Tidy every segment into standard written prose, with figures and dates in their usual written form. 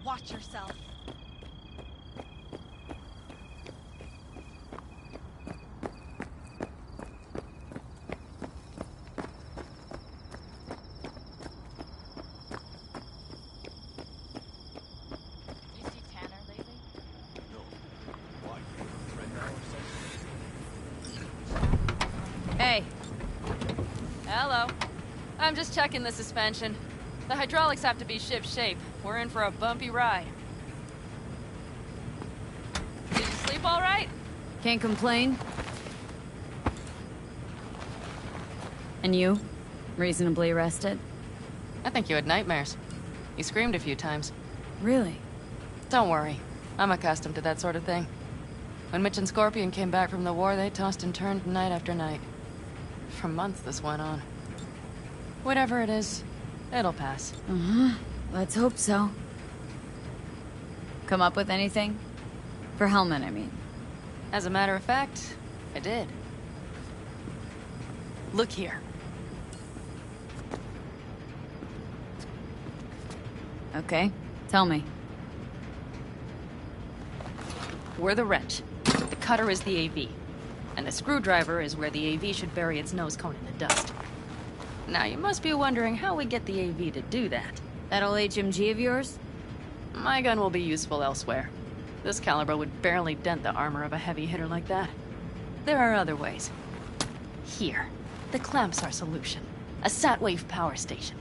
Watch yourself. You see Tanner lately? No. Why? Right now or something? Hey. Hello. I'm just checking the suspension. The hydraulics have to be ship-shape. We're in for a bumpy ride. Did you sleep all right? Can't complain. And you? Reasonably rested? I think you had nightmares. You screamed a few times. Really? Don't worry. I'm accustomed to that sort of thing. When Mitch and Scorpion came back from the war, they tossed and turned night after night. For months this went on. Whatever it is, it'll pass. Uh-huh. Let's hope so. Come up with anything? For Hellman, I mean. As a matter of fact, I did. Look here. Okay, tell me. We're the wrench. The cutter is the AV. And the screwdriver is where the AV should bury its nose cone in the dust. Now, you must be wondering how we get the AV to do that. That old HMG of yours? My gun will be useful elsewhere. This caliber would barely dent the armor of a heavy hitter like that. There are other ways. Here. The clamp's our solution. A Satwave power station.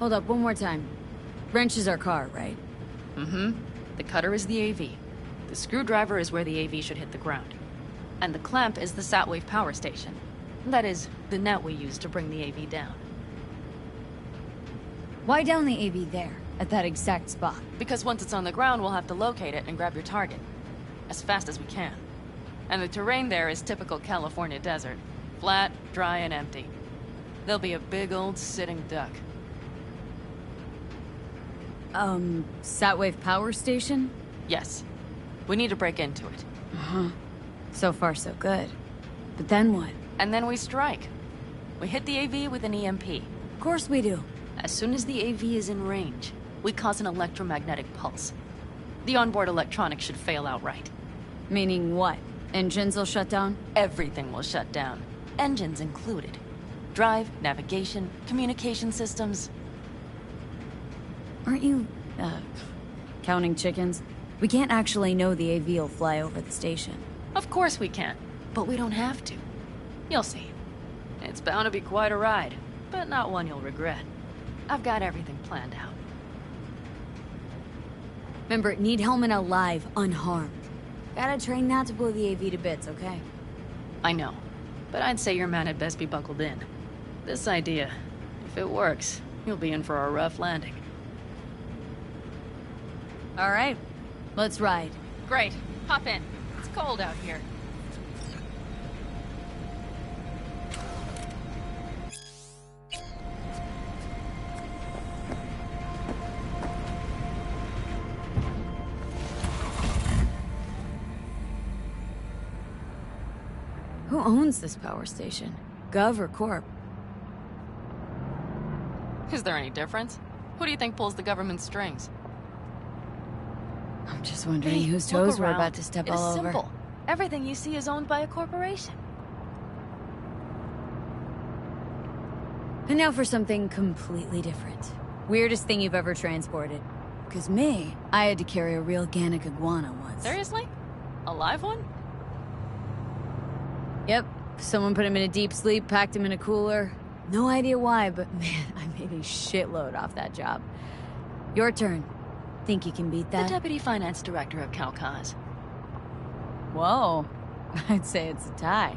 Hold up, one more time. Wrench is our car, right? Mm-hmm. The cutter is the AV. The screwdriver is where the AV should hit the ground. And the clamp is the Satwave power station. That is, the net we use to bring the AV down. Why down the AV there, at that exact spot? Because once it's on the ground, we'll have to locate it and grab your target. As fast as we can. And the terrain there is typical California desert. Flat, dry, and empty. There'll be a big old sitting duck. Satwave power station? Yes. We need to break into it. Uh-huh. So far, so good. But then what? And then we strike. We hit the AV with an EMP. Of course we do. As soon as the AV is in range, we cause an electromagnetic pulse. The onboard electronics should fail outright. Meaning what? Engines will shut down? Everything will shut down. Engines included. Drive, navigation, communication systems. Aren't you, counting chickens? We can't actually know the AV will fly over the station. Of course we can, but we don't have to. You'll see. It's bound to be quite a ride, but not one you'll regret. I've got everything planned out. Remember, need helmet alive, unharmed. Gotta train not to blow the AV to bits, okay? I know, but I'd say your man had best be buckled in. This idea, if it works, you'll be in for a rough landing. All right, let's ride. Great. Hop in. It's cold out here. Who owns this power station? Gov or Corp? Is there any difference? Who do you think pulls the government's strings? I'm just wondering Hey, whose look toes we're around. about to step It is all over. simple. Everything you see is owned by a corporation. And now for something completely different. Weirdest thing you've ever transported. Because me, I had to carry a real Gannic iguana once. Seriously? A live one? Yep. Someone put him in a deep sleep, packed him in a cooler. No idea why, but man, I made a shitload off that job. Your turn. Think you can beat The that? deputy finance director of Calcaz. Whoa. I'd say it's a tie.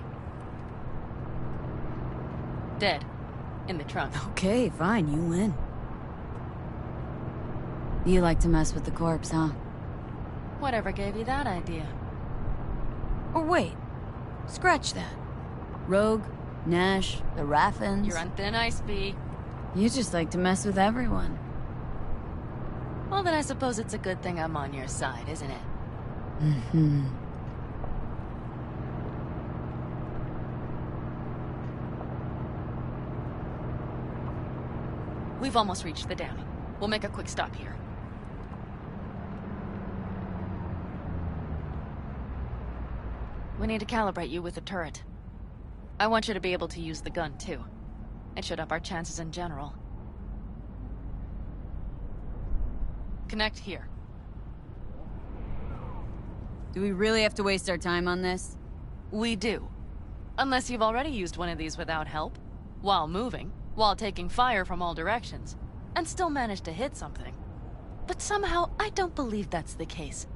Dead. In the trunk. Okay, fine, you win. You like to mess with the corpse, huh? Whatever gave you that idea? Or wait, scratch that. Rogue, Nash, the Raffins. You're on thin ice, B. You just like to mess with everyone. Well, then I suppose it's a good thing I'm on your side, isn't it? Mm-hmm. We've almost reached the dam. We'll make a quick stop here. We need to calibrate you with the turret. I want you to be able to use the gun, too. It should up our chances in general. Connect here. Do we really have to waste our time on this? We do. Unless you've already used one of these without help, while moving, while taking fire from all directions, and still managed to hit something. But somehow, I don't believe that's the case.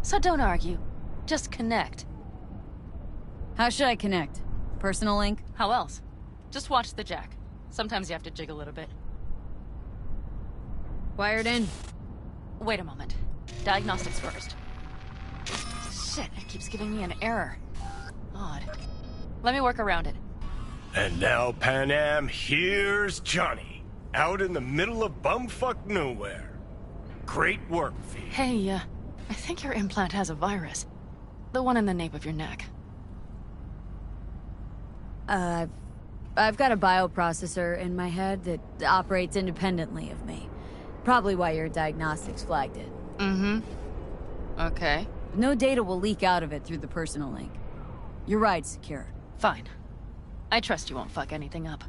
So don't argue. Just connect. How should I connect? Personal link? How else? Just watch the jack. Sometimes you have to jig a little bit. Wired in. Wait a moment. Diagnostics first. Shit, it keeps giving me an error. Odd. Let me work around it. And now, Pan Am, here's Johnny. Out in the middle of bumfuck nowhere. Great work, V. Hey, I think your implant has a virus. The one in the nape of your neck. I've got a bioprocessor in my head that operates independently of me. Probably why your diagnostics flagged it. Mm-hmm. Okay. No data will leak out of it through the personal link. Your ride's secure. Fine. I trust you won't fuck anything up.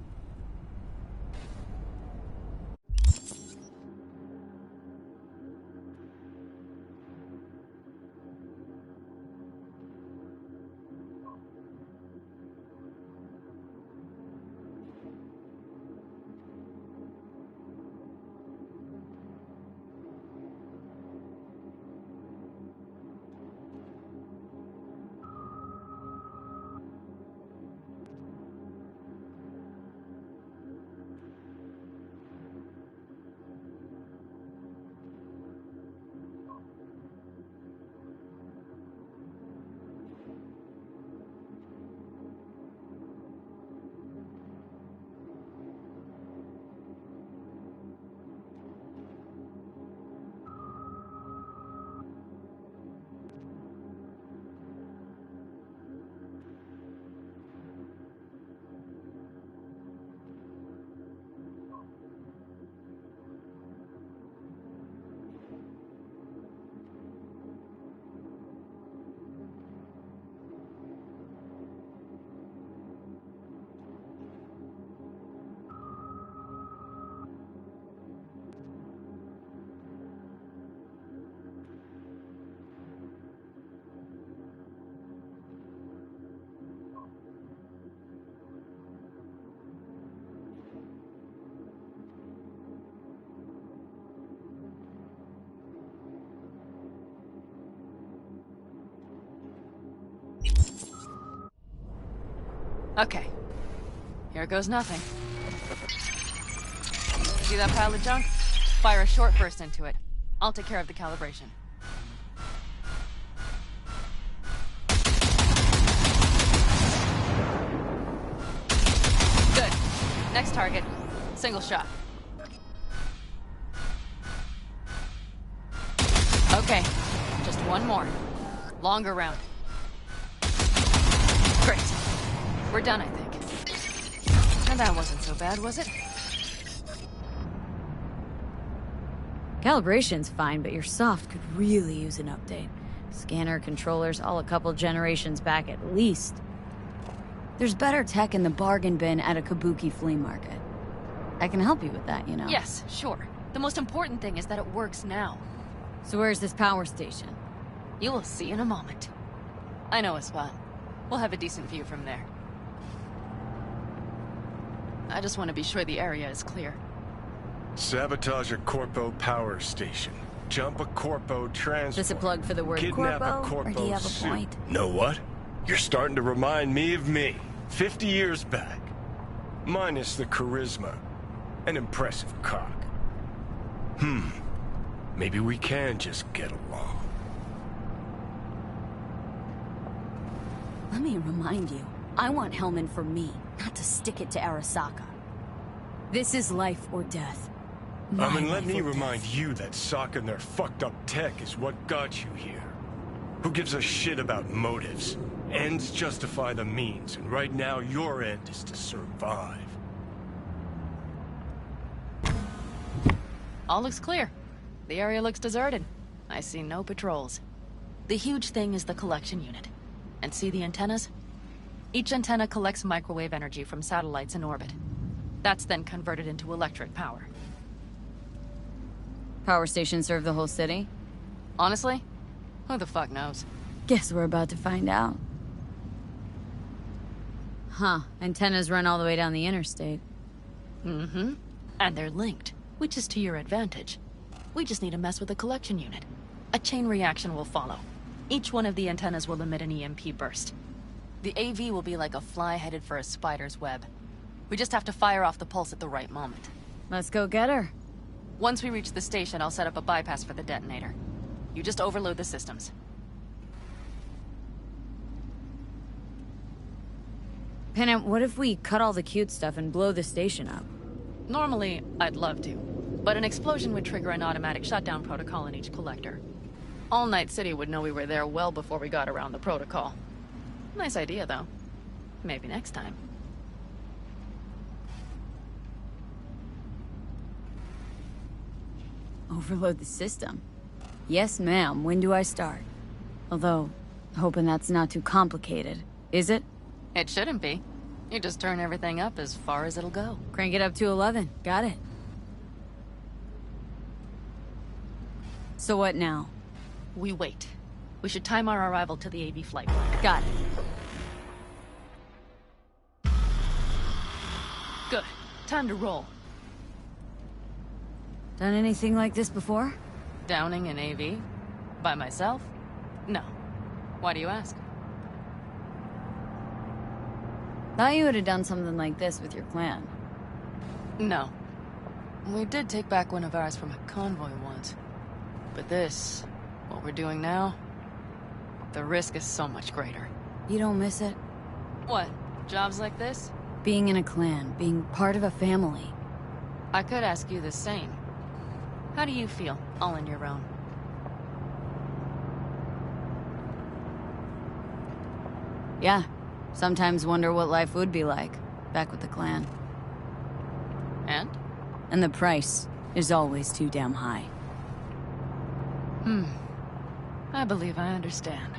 Okay. Here goes nothing. See that pile of junk? Fire a short burst into it. I'll take care of the calibration. Good. Next target. Single shot. Okay. Just one more. Longer round. Great. We're done, I think. And that wasn't so bad, was it? Calibration's fine, but your soft could really use an update. Scanner, controllers, all a couple generations back at least. There's better tech in the bargain bin at a Kabuki flea market. I can help you with that, you know. Yes, sure. The most important thing is that it works now. So where's this power station? You will see in a moment. I know a spot. We'll have a decent view from there. I just want to be sure the area is clear. Sabotage a Corpo power station. Jump a Corpo transport. Is this a plug for the word Kidnap corpo, a Corpo or do you have a suit. point? Know what? You're starting to remind me of me, 50 years back. Minus the charisma. An impressive cock. Maybe we can just get along. Let me remind you, I want Hellman for me, not to stick it to Arasaka. This is life or death. And let me remind you that Sokka and their fucked up tech is what got you here. Who gives a shit about motives? Ends justify the means, and right now your end is to survive. All looks clear. The area looks deserted. I see no patrols. The huge thing is the collection unit. And see the antennas? Each antenna collects microwave energy from satellites in orbit. That's then converted into electric power. Power stations serve the whole city? Honestly, who the fuck knows? Guess we're about to find out. Huh, antennas run all the way down the interstate. Mm-hmm. And they're linked, which is to your advantage. We just need to mess with the collection unit. A chain reaction will follow. Each one of the antennas will emit an EMP burst. The AV will be like a fly headed for a spider's web. We just have to fire off the pulse at the right moment. Let's go get her. Once we reach the station, I'll set up a bypass for the detonator. You just overload the systems. Panam, what if we cut all the cute stuff and blow the station up? Normally, I'd love to, but an explosion would trigger an automatic shutdown protocol in each collector. All Night City would know we were there well before we got around the protocol. Nice idea, though. Maybe next time. Overload the system. Yes, ma'am. When do I start? Although, hoping that's not too complicated. Is it? It shouldn't be. You just turn everything up as far as it'll go. Crank it up to 11. Got it. So what now? We wait. We should time our arrival to the AV flight plan. Got it. Good. Time to roll. Done anything like this before? Downing an AV? By myself? No. Why do you ask? Thought you would have done something like this with your clan. No. We did take back one of ours from a convoy once. But this, what we're doing now, the risk is so much greater. You don't miss it? What? Jobs like this? Being in a clan, being part of a family. I could ask you the same. How do you feel, all on your own? Yeah. Sometimes wonder what life would be like, back with the clan. And? And the price is always too damn high. I believe I understand.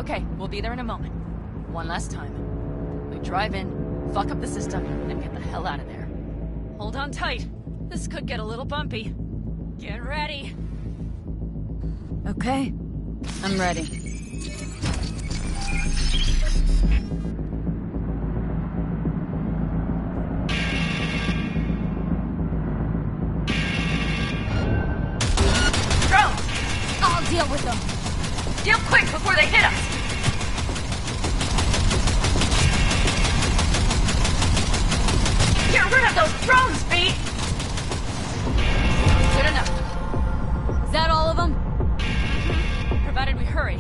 Okay, we'll be there in a moment. One last time. We drive in, fuck up the system, and get the hell out of there. Hold on tight. This could get a little bumpy. Get ready. Okay. I'm ready. Drones! I'll deal with them. Deal quick before they hit us! Get rid of those drones, V! Good enough. Is that all of them? Provided we hurry.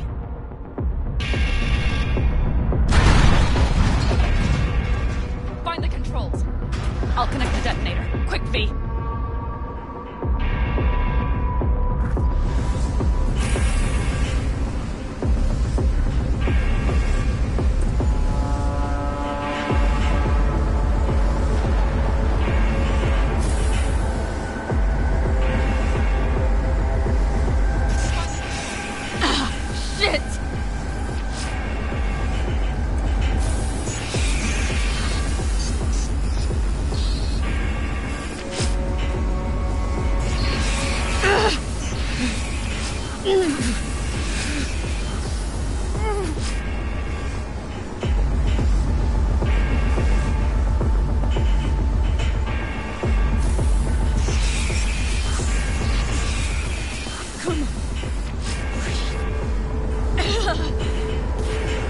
Find the controls. I'll connect the detonator. Quick, V. Shit!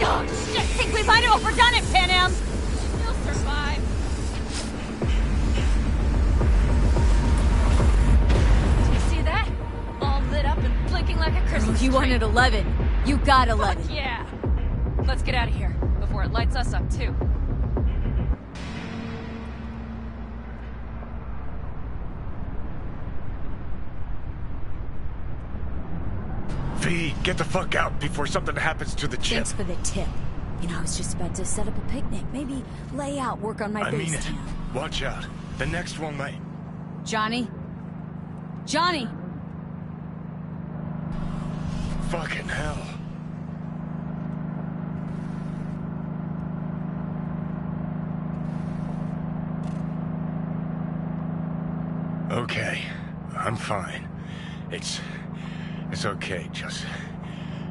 Oh, shit! Think we might have overdone it, Pan Am! You'll survive. Do you see that? All lit up and blinking like a Christmas You tree. wanted 11. You got 11. Fuck yeah! Let's get out of here before it lights us up too. V, get the fuck out before something happens to the chip. Thanks for the tip. You know, I was just about to set up a picnic. Maybe lay out, work on my I mean base it. camp. Watch out. The next one might... Johnny? Johnny! Fucking hell. Okay. I'm fine. It's okay, just...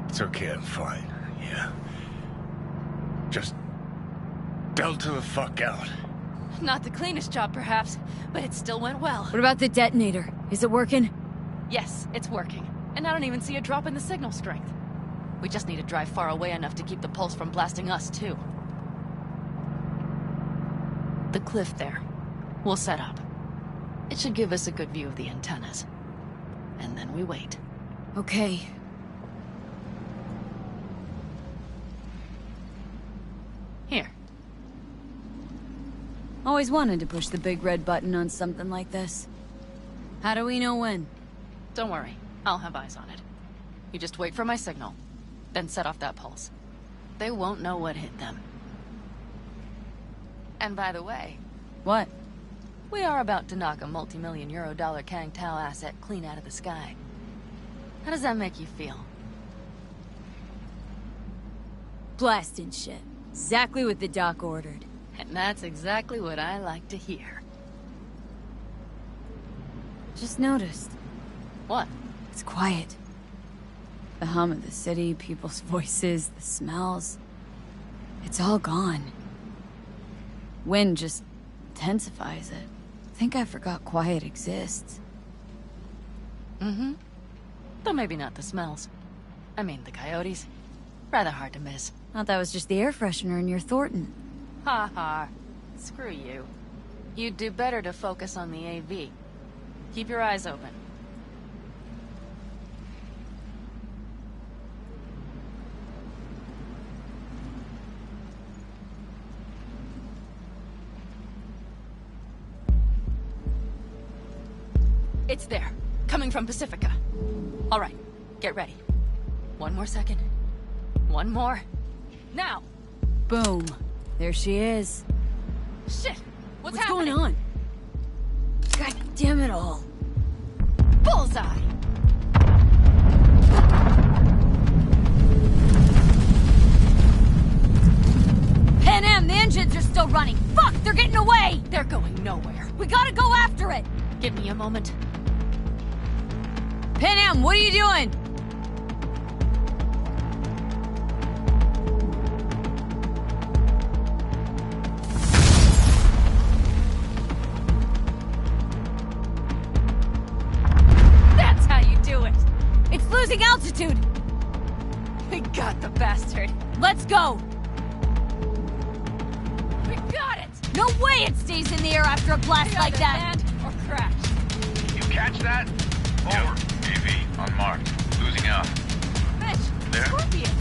It's okay, I'm fine. Yeah. Just... Delta the fuck out. Not the cleanest job, perhaps, but it still went well. What about the detonator? Is it working? Yes, it's working. And I don't even see a drop in the signal strength. We just need to drive far away enough to keep the pulse from blasting us, too. The cliff there. We'll set up. It should give us a good view of the antennas. And then we wait. Okay. Here. Always wanted to push the big red button on something like this. How do we know when? Don't worry. I'll have eyes on it. You just wait for my signal. Then set off that pulse. They won't know what hit them. And by the way, What? we are about to knock a multi-million euro Kang Tao asset clean out of the sky. How does that make you feel? Blasting shit. Exactly what the doc ordered. And that's exactly what I like to hear. Just noticed. What? It's quiet. The hum of the city, people's voices, the smells. It's all gone. Wind just intensifies it. I think I forgot quiet exists. Mm-hmm. Though maybe not the smells. I mean, the coyotes. Rather hard to miss. Thought that was just the air freshener in your Thornton. Ha ha. Screw you. You'd do better to focus on the AV. Keep your eyes open. It's there. Coming from Pacifica. All right. Get ready. One more second. One more. Now! Boom. There she is. Shit! What's going happening? on? God damn it all. Bullseye! go running. Fuck, they're getting away! They're going nowhere. We gotta go after it! Give me a moment. Pan Am, what are you doing? That's how you do it. It's losing altitude! We got the bastard. Let's go! We got it! No way it stays in the air after a blast We like either that! land or crash. You catch that? Over. AV, unmarked. Losing out. Mitch, There? Scorpion.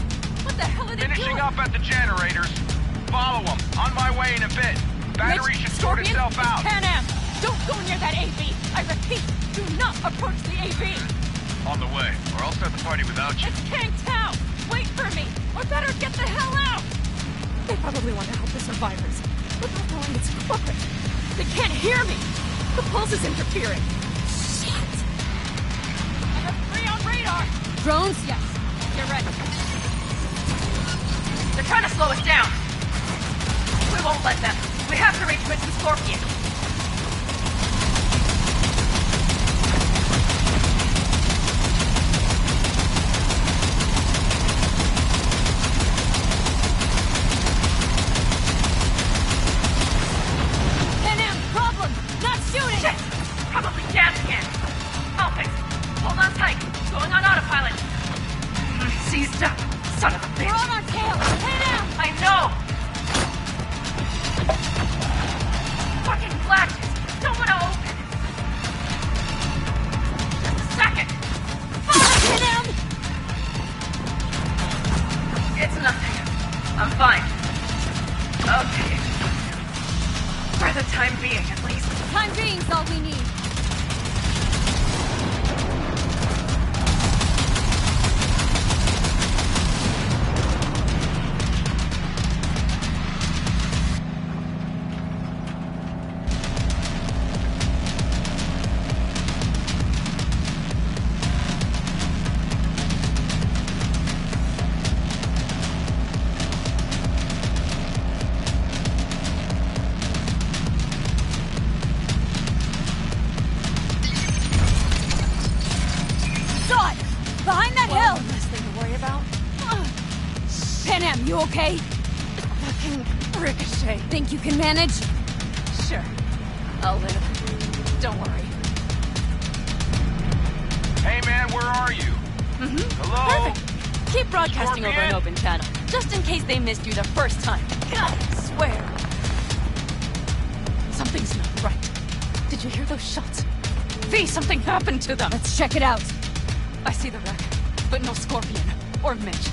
What the hell are they Finishing doing? up at the generators. Follow them. On my way in a bit. Battery Mitch, should sort Scorpion, itself it's out. Pan Am. Don't go near that AV. I repeat, do not approach the AV. On the way, or I'll start the party without you. It's Kang Tao. Wait for me, or better get the hell out. They probably want to help the survivors, but they're knowing it's corporate. They can't hear me. The pulse is interfering. Shit. I have 3 on radar. Drones? Yes, you're ready. They're trying to slow us down. We won't let them. We have to reach Mitch and Scorpion. Pan Am, problem! Not shooting! Shit! Probably gas can. I'll fix it. Hold on tight. Going on autopilot. Seized up. Son of a bitch. We're on our tail! Pan Am! I know! Fucking blackness! Don't want to open! Just a second! Pan Am! It's nothing. I'm fine. Okay. For the time being, at least. Time being's all we need. Saw it! Behind that hill! Less thing to worry about. Pan Am, you okay? Fucking ricochet. Think you can manage? Sure. I'll live. Don't worry. Hey man, where are you? Hello? Perfect. Keep broadcasting over an Scorpion? open channel, just in case they missed you the first time. God, I swear. Something's not right. Did you hear those shots? V, something happened to them. Let's check it out. I see the wreck, but no Scorpion or Mitch.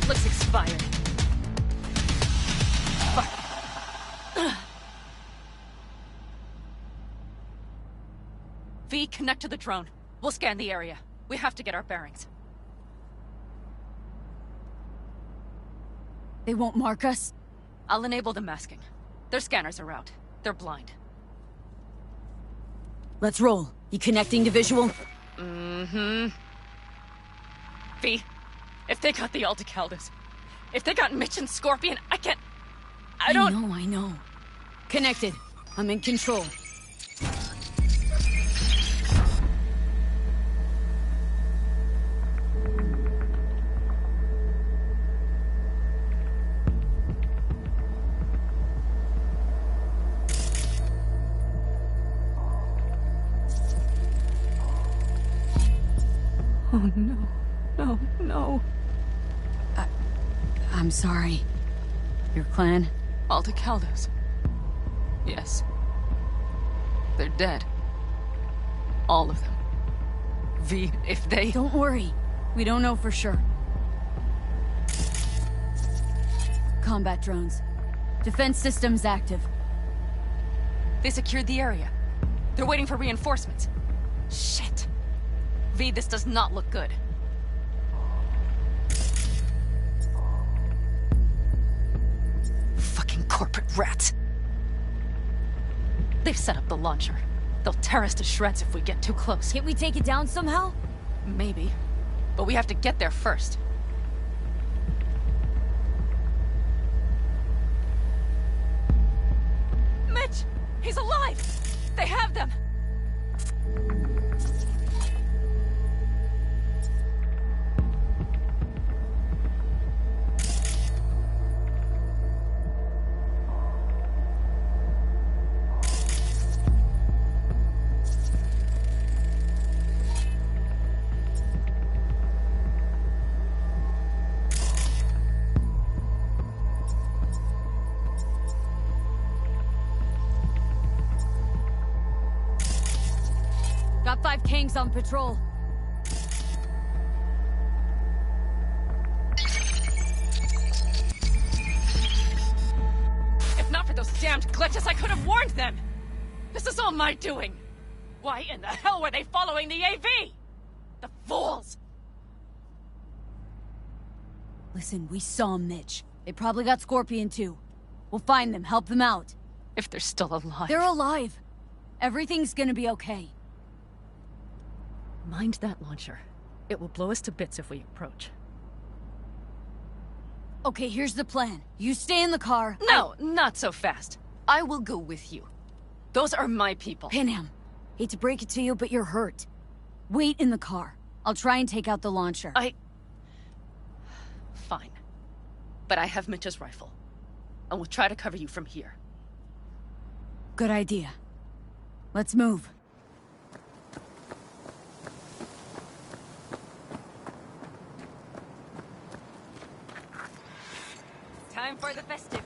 Looks expired. Fuck. V, connect to the drone. We'll scan the area. We have to get our bearings. They won't mark us? I'll enable the masking. Their scanners are out. They're blind. Let's roll. You connecting to visual? Mm-hmm. V, if they got the Aldecaldos, if they got Mitch and Scorpion, I don't... I know. Connected. I'm in control. Oh, no. No, no. I'm sorry. Your clan? Aldecaldos. Yes. They're dead. All of them. V, if they... Don't worry. We don't know for sure. Combat drones. Defense systems active. They secured the area. They're waiting for reinforcements. Shit. V, this does not look good. Fucking corporate rats. They've set up the launcher. They'll tear us to shreds if we get too close. Can't we take it down somehow? Maybe. But we have to get there first. Mitch! He's alive! They have them! Got 5 Kangs on patrol. If not for those damned glitches, I could have warned them! This is all my doing! Why in the hell were they following the AV? The fools! Listen, we saw Mitch. They probably got Scorpion too. We'll find them, help them out. If they're still alive... They're alive. Everything's gonna be okay. Mind that launcher. It will blow us to bits if we approach. Okay, here's the plan. You stay in the car. No, not so fast. I will go with you. Those are my people. Panam, hate to break it to you, but you're hurt. Wait in the car. I'll try and take out the launcher. Fine. But I have Mitch's rifle. And we'll try to cover you from here. Good idea. Let's move. Time for the festivities.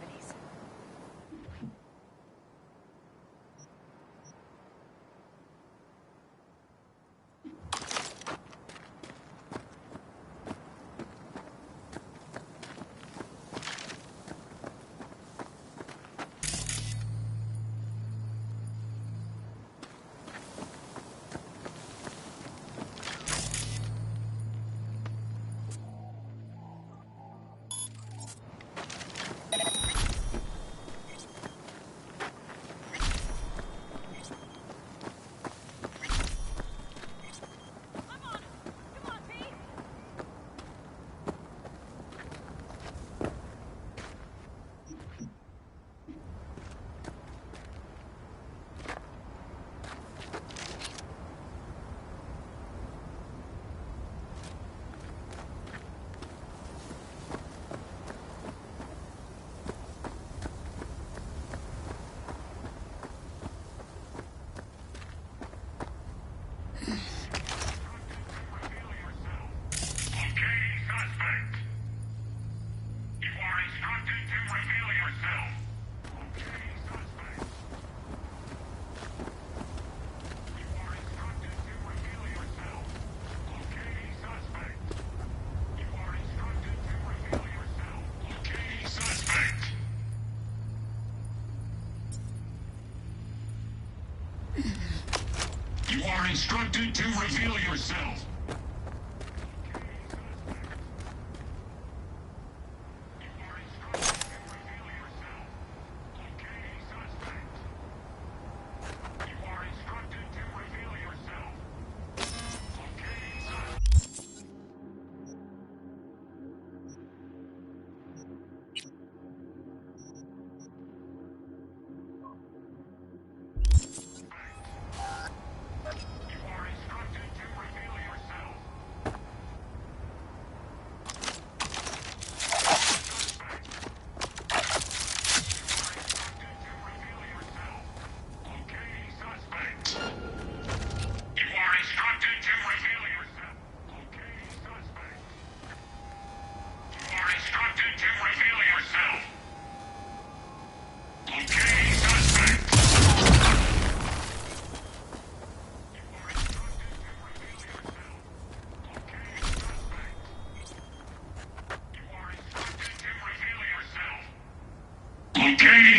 You are instructed to reveal yourself.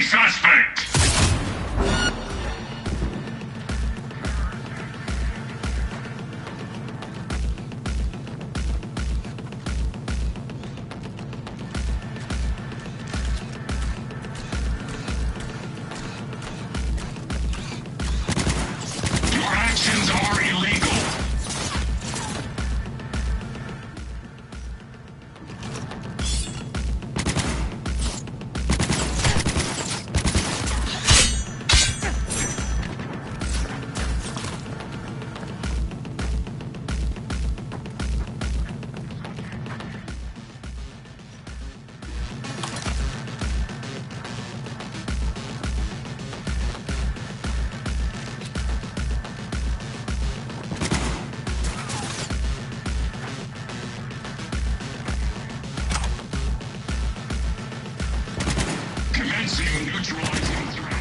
suspect! Your actions are illegal. Commencing neutralizing threat.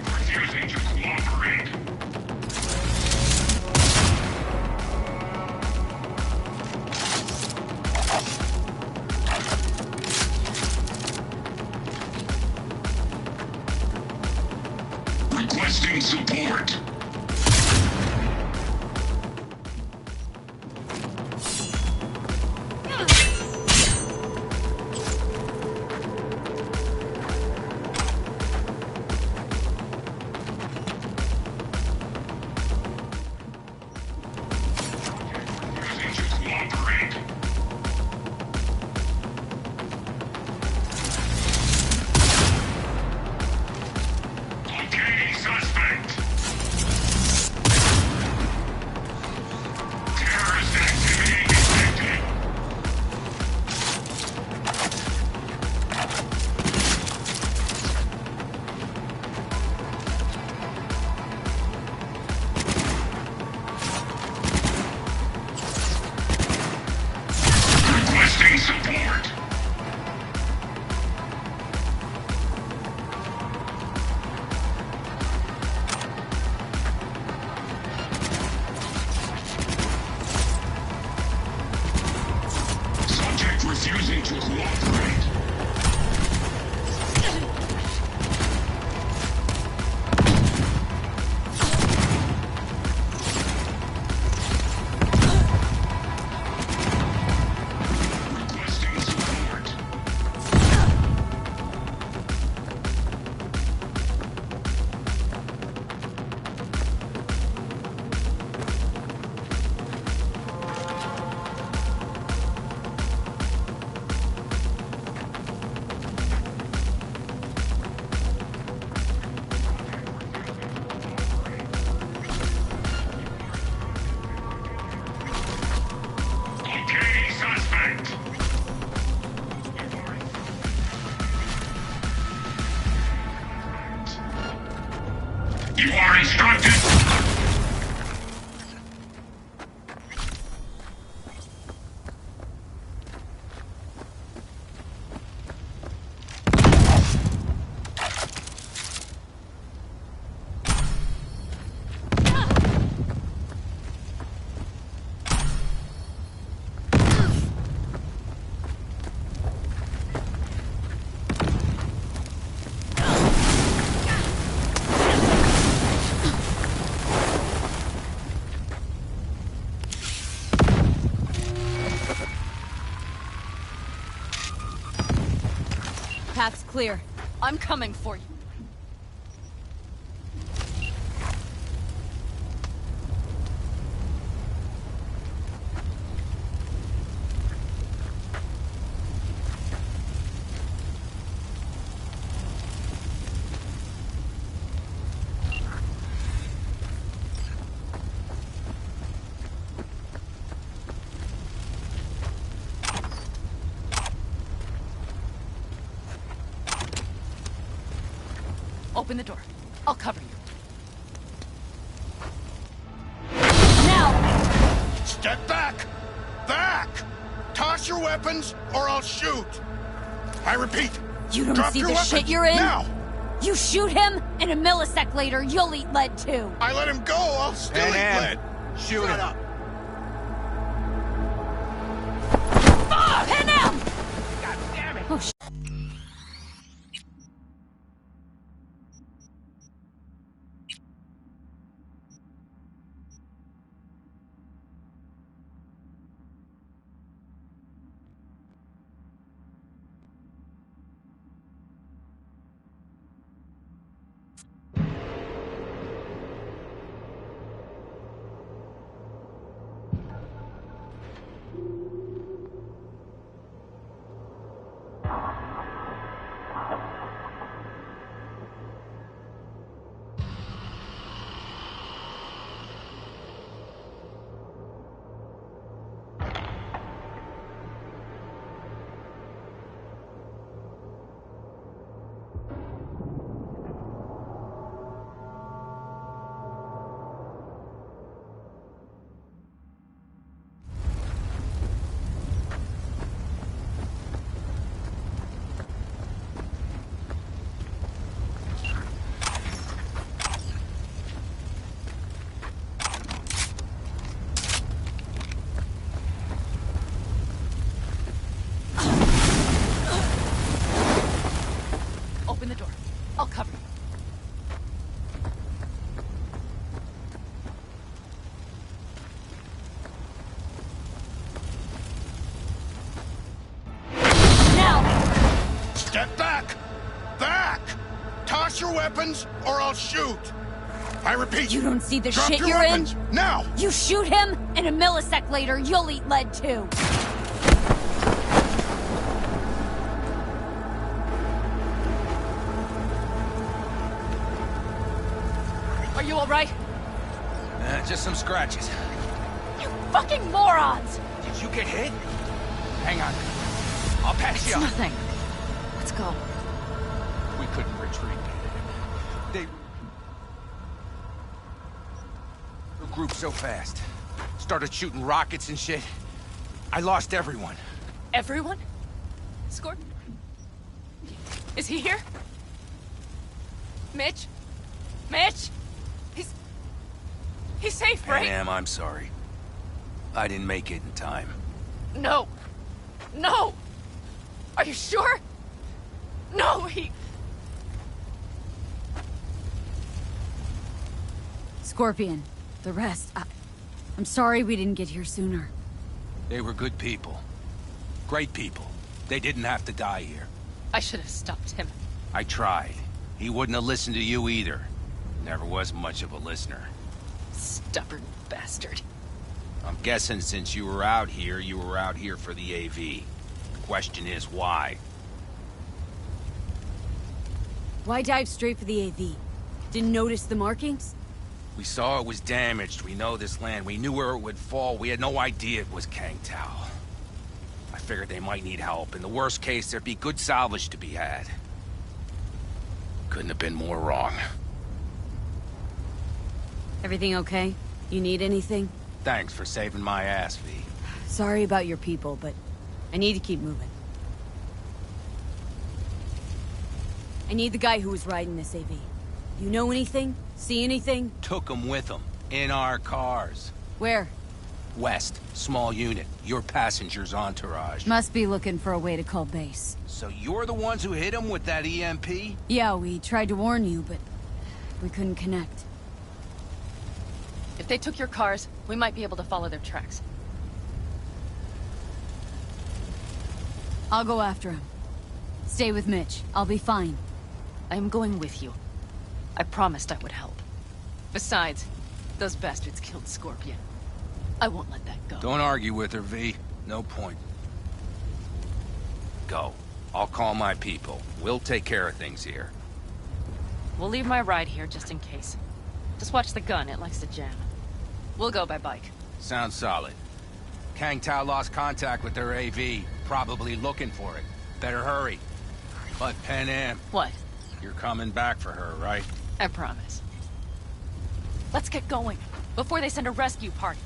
Refusing to cooperate. Requesting support. Refusing to cooperate. Locating suspect. Terrorist activity detected. Requesting support. Subject refusing to cooperate. Requesting support. Locating suspect. You are instructed. Path's clear. I'm coming for you. Open the door. I'll cover you. Now! Step back! Back! Toss your weapons, or I'll shoot! I repeat, You don't drop see your the weapons, shit you're in? now! You shoot him, and a millisecond later, you'll eat lead too. I let him go, I'll still eat lead! Shoot Shut him. up! Pin him! God damn it! Oh, sh Open the door. I'll cover you. now! Step back! Back! Toss your weapons, or I'll shoot! I repeat, You don't see the drop shit your you're weapons, in? now! You shoot him, and a millisecond later, you'll eat lead too. Are you all right? Just some scratches. You fucking morons! Did you get hit? Hang on. I'll patch It's you up. nothing. Let's go. We couldn't retreat. They regrouped so fast. Started shooting rockets and shit. I lost everyone. Everyone? Scorp? Is he here? Mitch? Mitch? He's safe, right? Am, I'm sorry. I didn't make it in time. No. No! Are you sure? No, Scorpion, the rest, I'm sorry we didn't get here sooner. They were good people. Great people. They didn't have to die here. I should have stopped him. I tried. He wouldn't have listened to you either. Never was much of a listener. Stubborn bastard. I'm guessing since you were out here for the AV. The question is, why? Why dive straight for the AV? Didn't notice the markings? We saw it was damaged. We know this land. We knew where it would fall. We had no idea it was Kang Tao. I figured they might need help. In the worst case, there'd be good salvage to be had. Couldn't have been more wrong. Everything okay? You need anything? Thanks for saving my ass, V. Sorry about your people, but I need to keep moving. I need the guy who was riding this AV. You know anything? See anything? Took them with them. In our cars. Where? West. Small unit. Your passenger's entourage. Must be looking for a way to call base. So you're the ones who hit him with that EMP? Yeah, we tried to warn you, but we couldn't connect. If they took your cars, we might be able to follow their tracks. I'll go after him. Stay with Mitch. I'll be fine. I am going with you. I promised I would help. Besides, those bastards killed Scorpion. I won't let that go. Don't argue with her, V. No point. Go. I'll call my people. We'll take care of things here. We'll leave my ride here just in case. Just watch the gun, it likes to jam. We'll go by bike. Sounds solid. Kang Tao lost contact with their AV. Probably looking for it. Better hurry. But Pan Am, What? You're coming back for her, right? I promise. Let's get going, before they send a rescue party.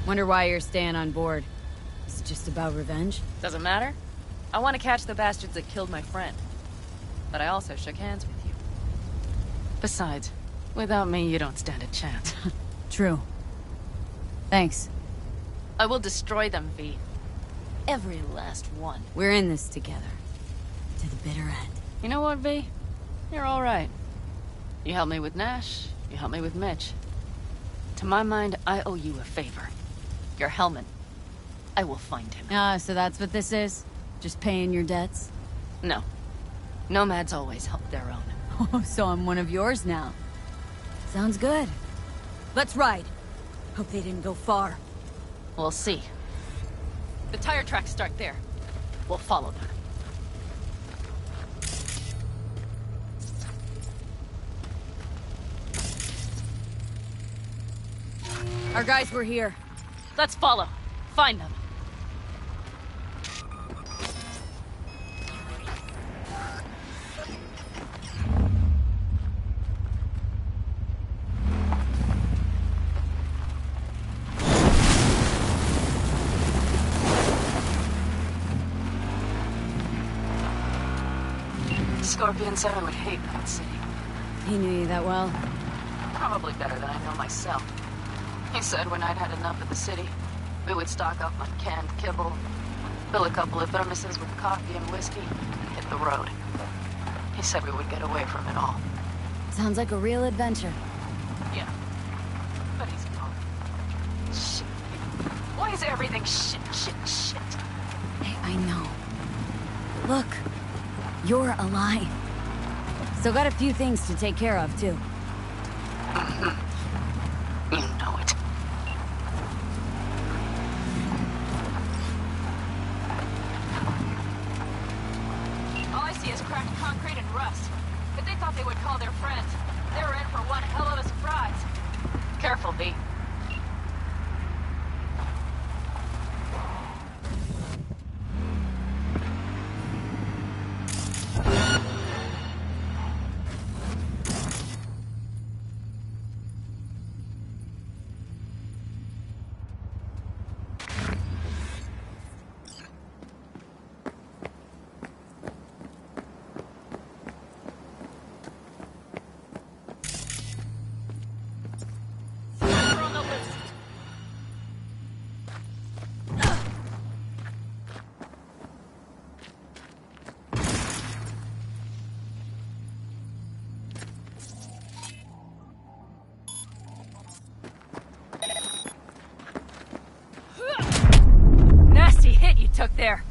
Wonder why you're staying on board. Is it just about revenge? Doesn't matter. I want to catch the bastards that killed my friend. But I also shook hands with you. Besides, without me, you don't stand a chance. True. Thanks. I will destroy them, V. Every last one. We're in this together. To the bitter end. You know what, V? You're all right. You helped me with Nash. You helped me with Mitch. To my mind, I owe you a favor. Your helmet. I will find him. Ah, so that's what this is? Just paying your debts? No. Nomads always help their own. Oh, so I'm one of yours now. Sounds good. Let's ride. Hope they didn't go far. We'll see. The tire tracks start there. We'll follow them. Our guys were here. Let's follow. Find them. Scorpion said I would hate that city. He knew you that well. Probably better than I know myself. He said when I'd had enough of the city, we would stock up on canned kibble, fill a couple of thermoses with coffee and whiskey, and hit the road. He said we would get away from it all. Sounds like a real adventure. Yeah. But he's wrong. Shit. Why is everything shit, shit, shit? Hey, I know. Look. You're alive. Still got a few things to take care of, too. You know it. All I see is cracked concrete and rust. But they thought they would call their friends. They were in for one hell of a surprise. Careful, V. We're on the loose. Nasty hit you took there.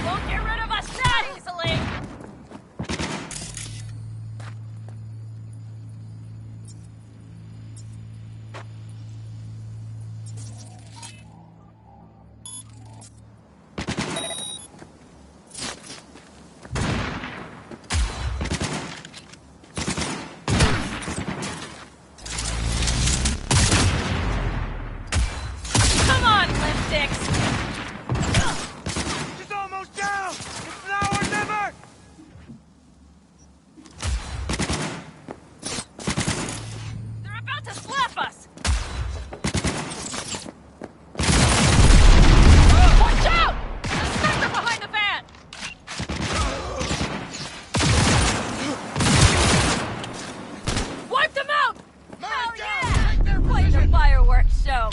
Won't get rid of us that easily! Come on, lipsticks! She's almost down! It's now or never! They're about to slap us! Watch out! They're behind the van! Wipe them out! Hell yeah! Quite the fireworks show!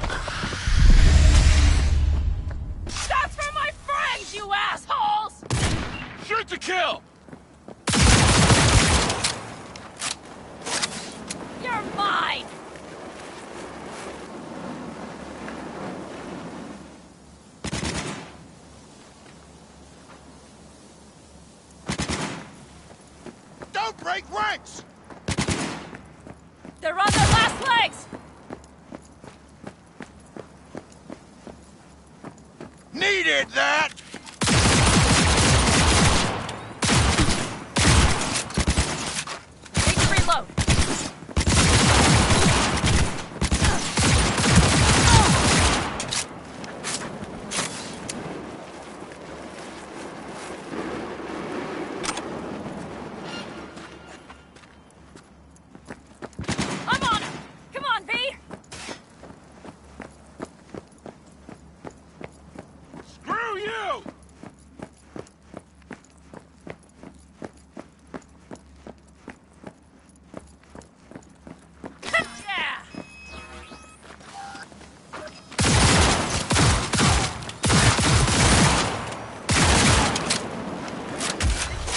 That's for my friends, you assholes! Shoot to kill! You're mine! Don't break ranks! They're on their last legs! Needed that!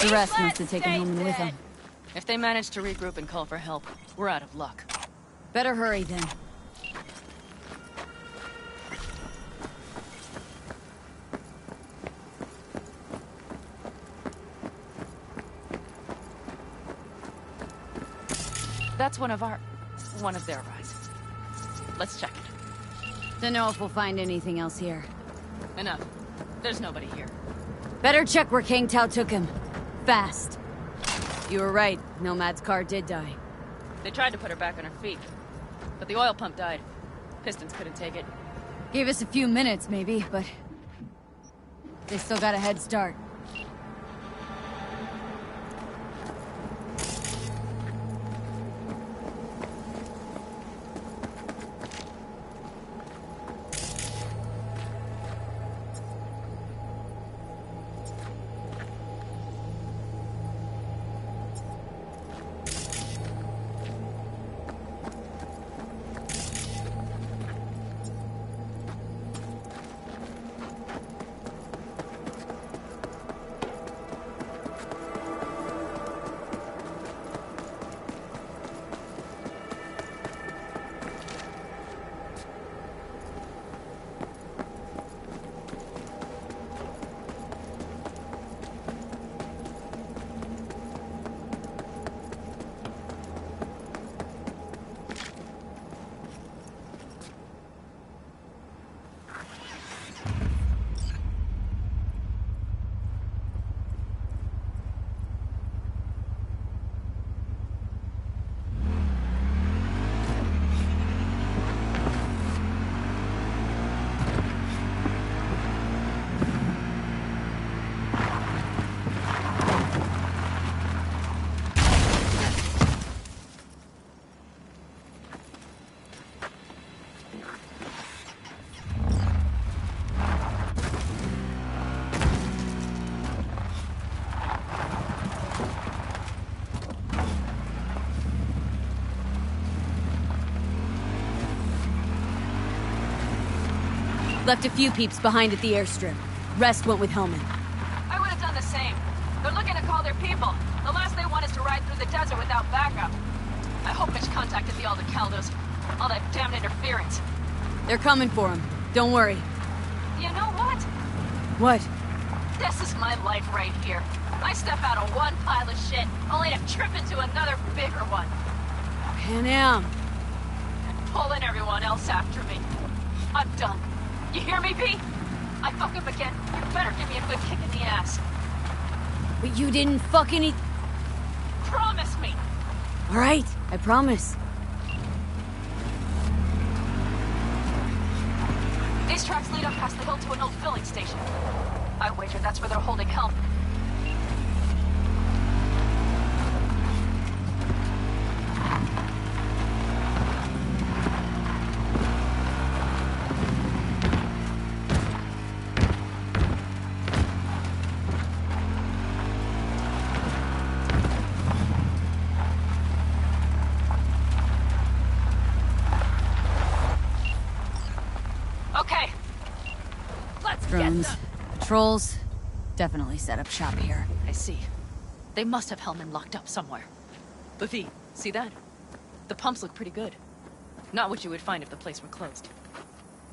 the rest must have taken Holman with them. If they manage to regroup and call for help, we're out of luck. Better hurry then. That's one of their rides. Let's check it. Don't know if we'll find anything else here. Enough. There's nobody here. Better check where Kang Tao took him. Fast. You were right. Nomad's car did die. They tried to put her back on her feet, but the oil pump died. Pistons couldn't take it. Gave us a few minutes, maybe, but... they still got a head start. Left a few peeps behind at the airstrip. Rest went with Hellman. I would have done the same. They're looking to call their people. The last they want is to ride through the desert without backup. I hope Mitch contacted the Aldecaldos. All that damned interference. They're coming for him. Don't worry. You know what? What? This is my life right here. I step out of one pile of shit, only to trip into another bigger one. Pan Am. And pulling everyone else after me. I'm done. You hear me, P? I fuck up again. You better give me a good kick in the ass. But you didn't fuck any... Promise me! Alright, I promise. These tracks lead up past the hill to an old filling station. I wager that's where they're holding help. Okay. Let's Drones. get them. Patrols. Definitely set up shop here. I see. They must have Hellman locked up somewhere. But V, see that? The pumps look pretty good. Not what you would find if the place were closed.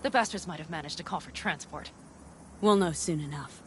The bastards might have managed to call for transport. We'll know soon enough.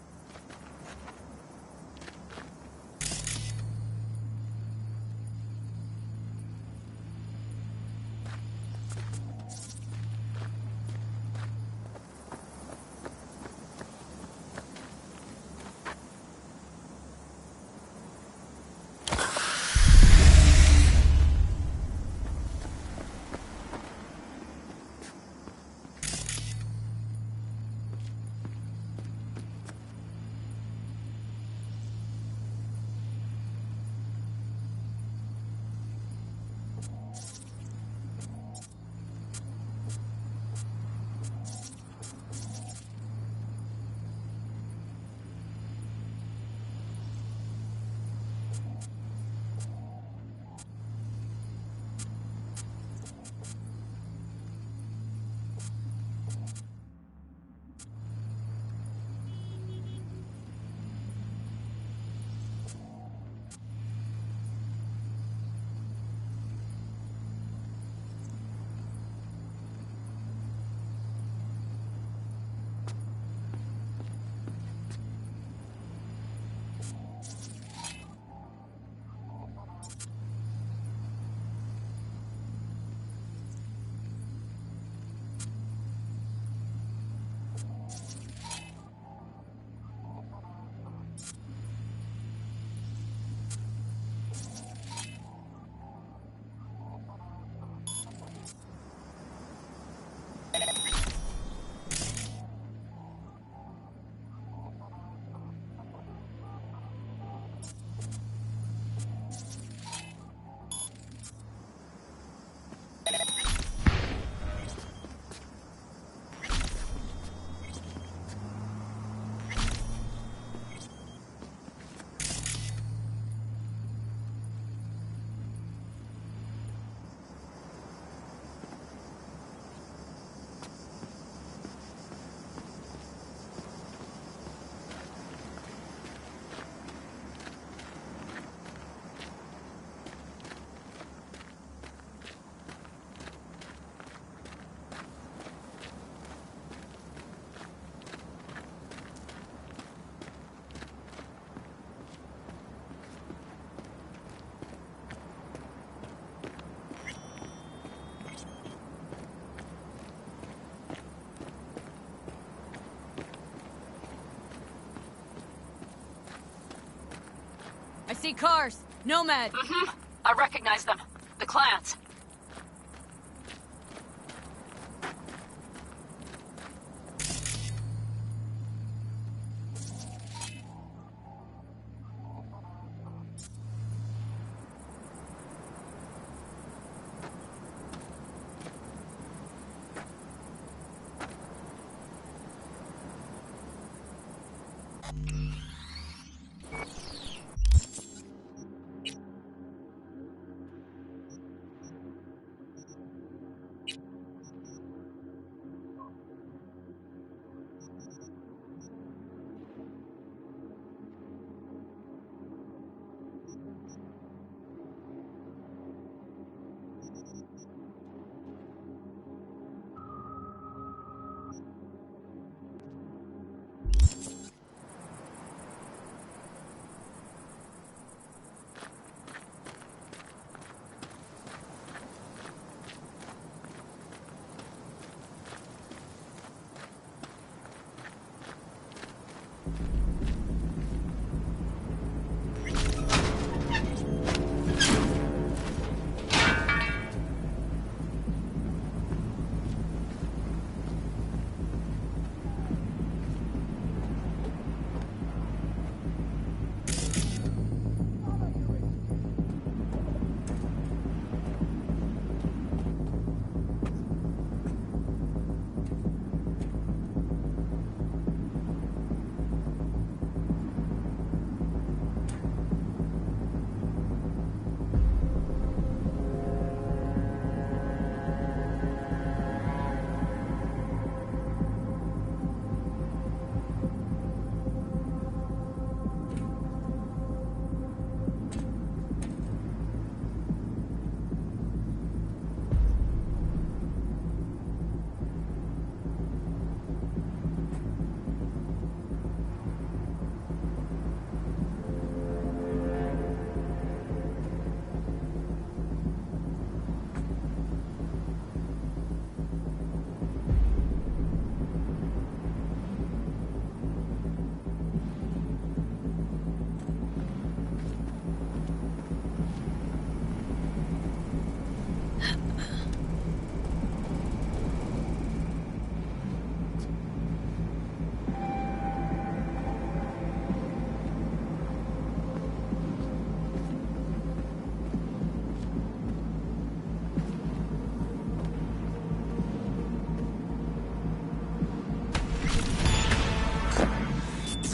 I see cars. Nomad. Mm-hmm. I recognize them. The clans.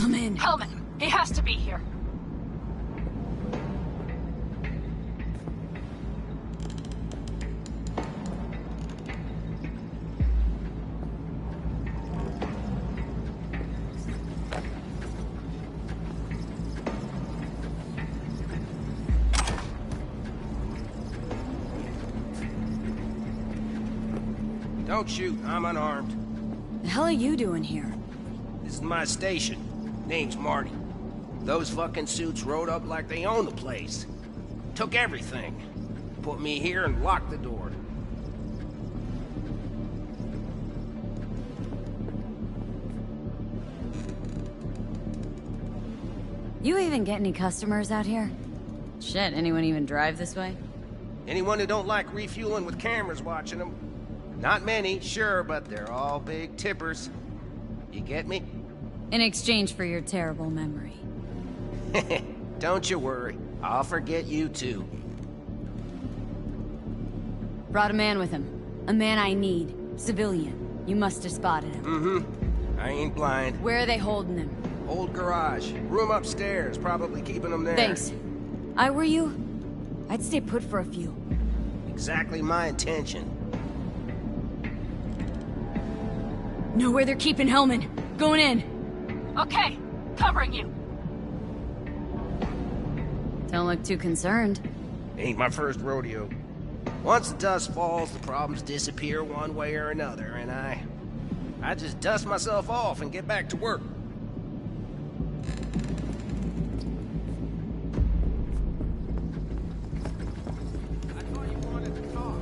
Come in. Hellman, he has to be here. Don't shoot, I'm unarmed. The hell are you doing here? This is my station. Name's Marty. Those fucking suits rode up like they own the place. Took everything. Put me here and locked the door. You even get any customers out here? Shit, anyone even drive this way? Anyone who don't like refueling with cameras watching them. Not many, sure, but they're all big tippers. You get me? In exchange for your terrible memory. Don't you worry. I'll forget you too. Brought a man with him. A man I need. Civilian. You must have spotted him. Mm-hmm. I ain't blind. Where are they holding him? Old garage. Room upstairs. Probably keeping them there. Thanks. I were you, I'd stay put for a few. Exactly my intention. Know where they're keeping Hellman. Going in. Okay, covering you. Don't look too concerned. Ain't my first rodeo. Once the dust falls, the problems disappear one way or another, and I just dust myself off and get back to work. I thought you wanted to talk.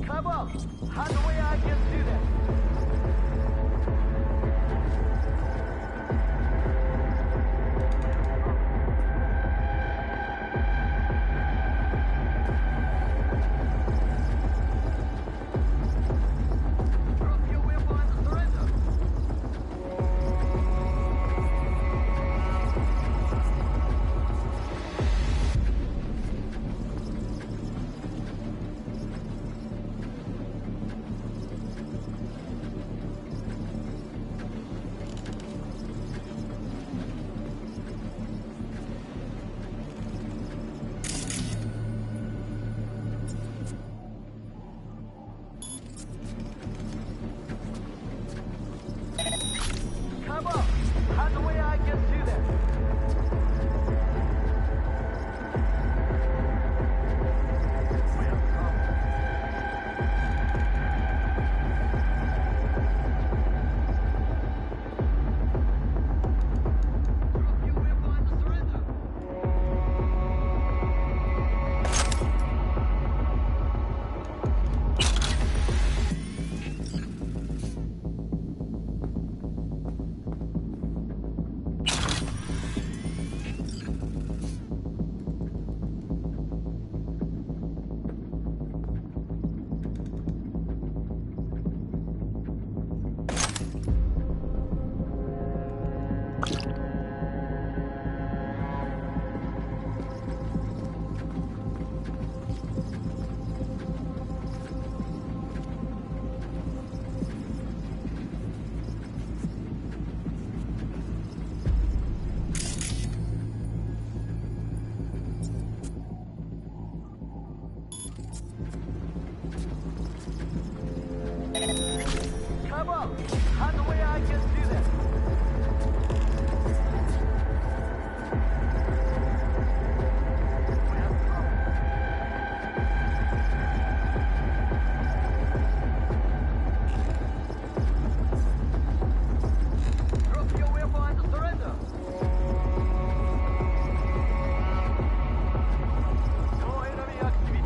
Come on! How do I get to that? Drop your weapon and surrender. Come on! How do I get to that? Drop your weapon and surrender. Come on! How do I get to that? Drop your weapon and surrender. No enemy activity.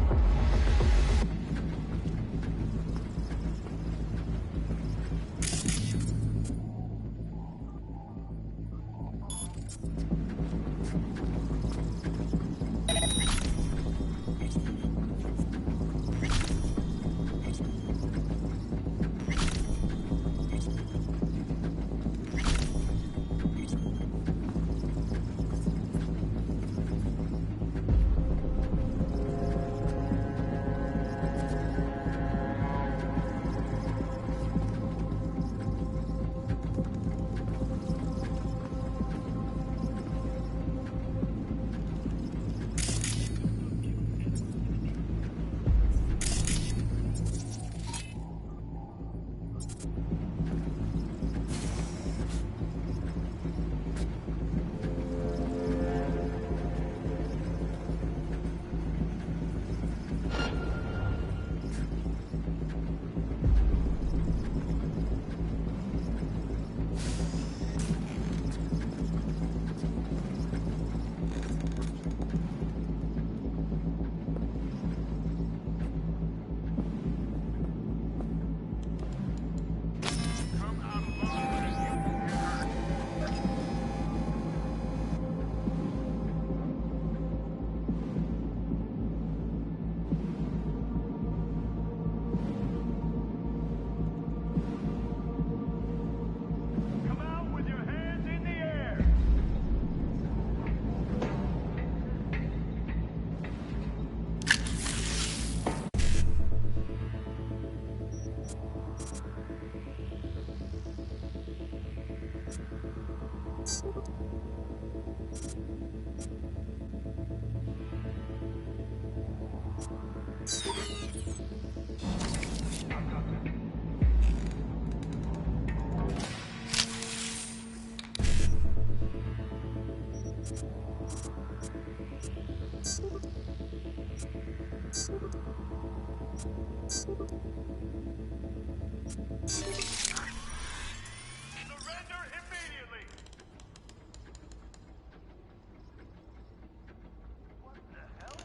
Surrender immediately! What the hell?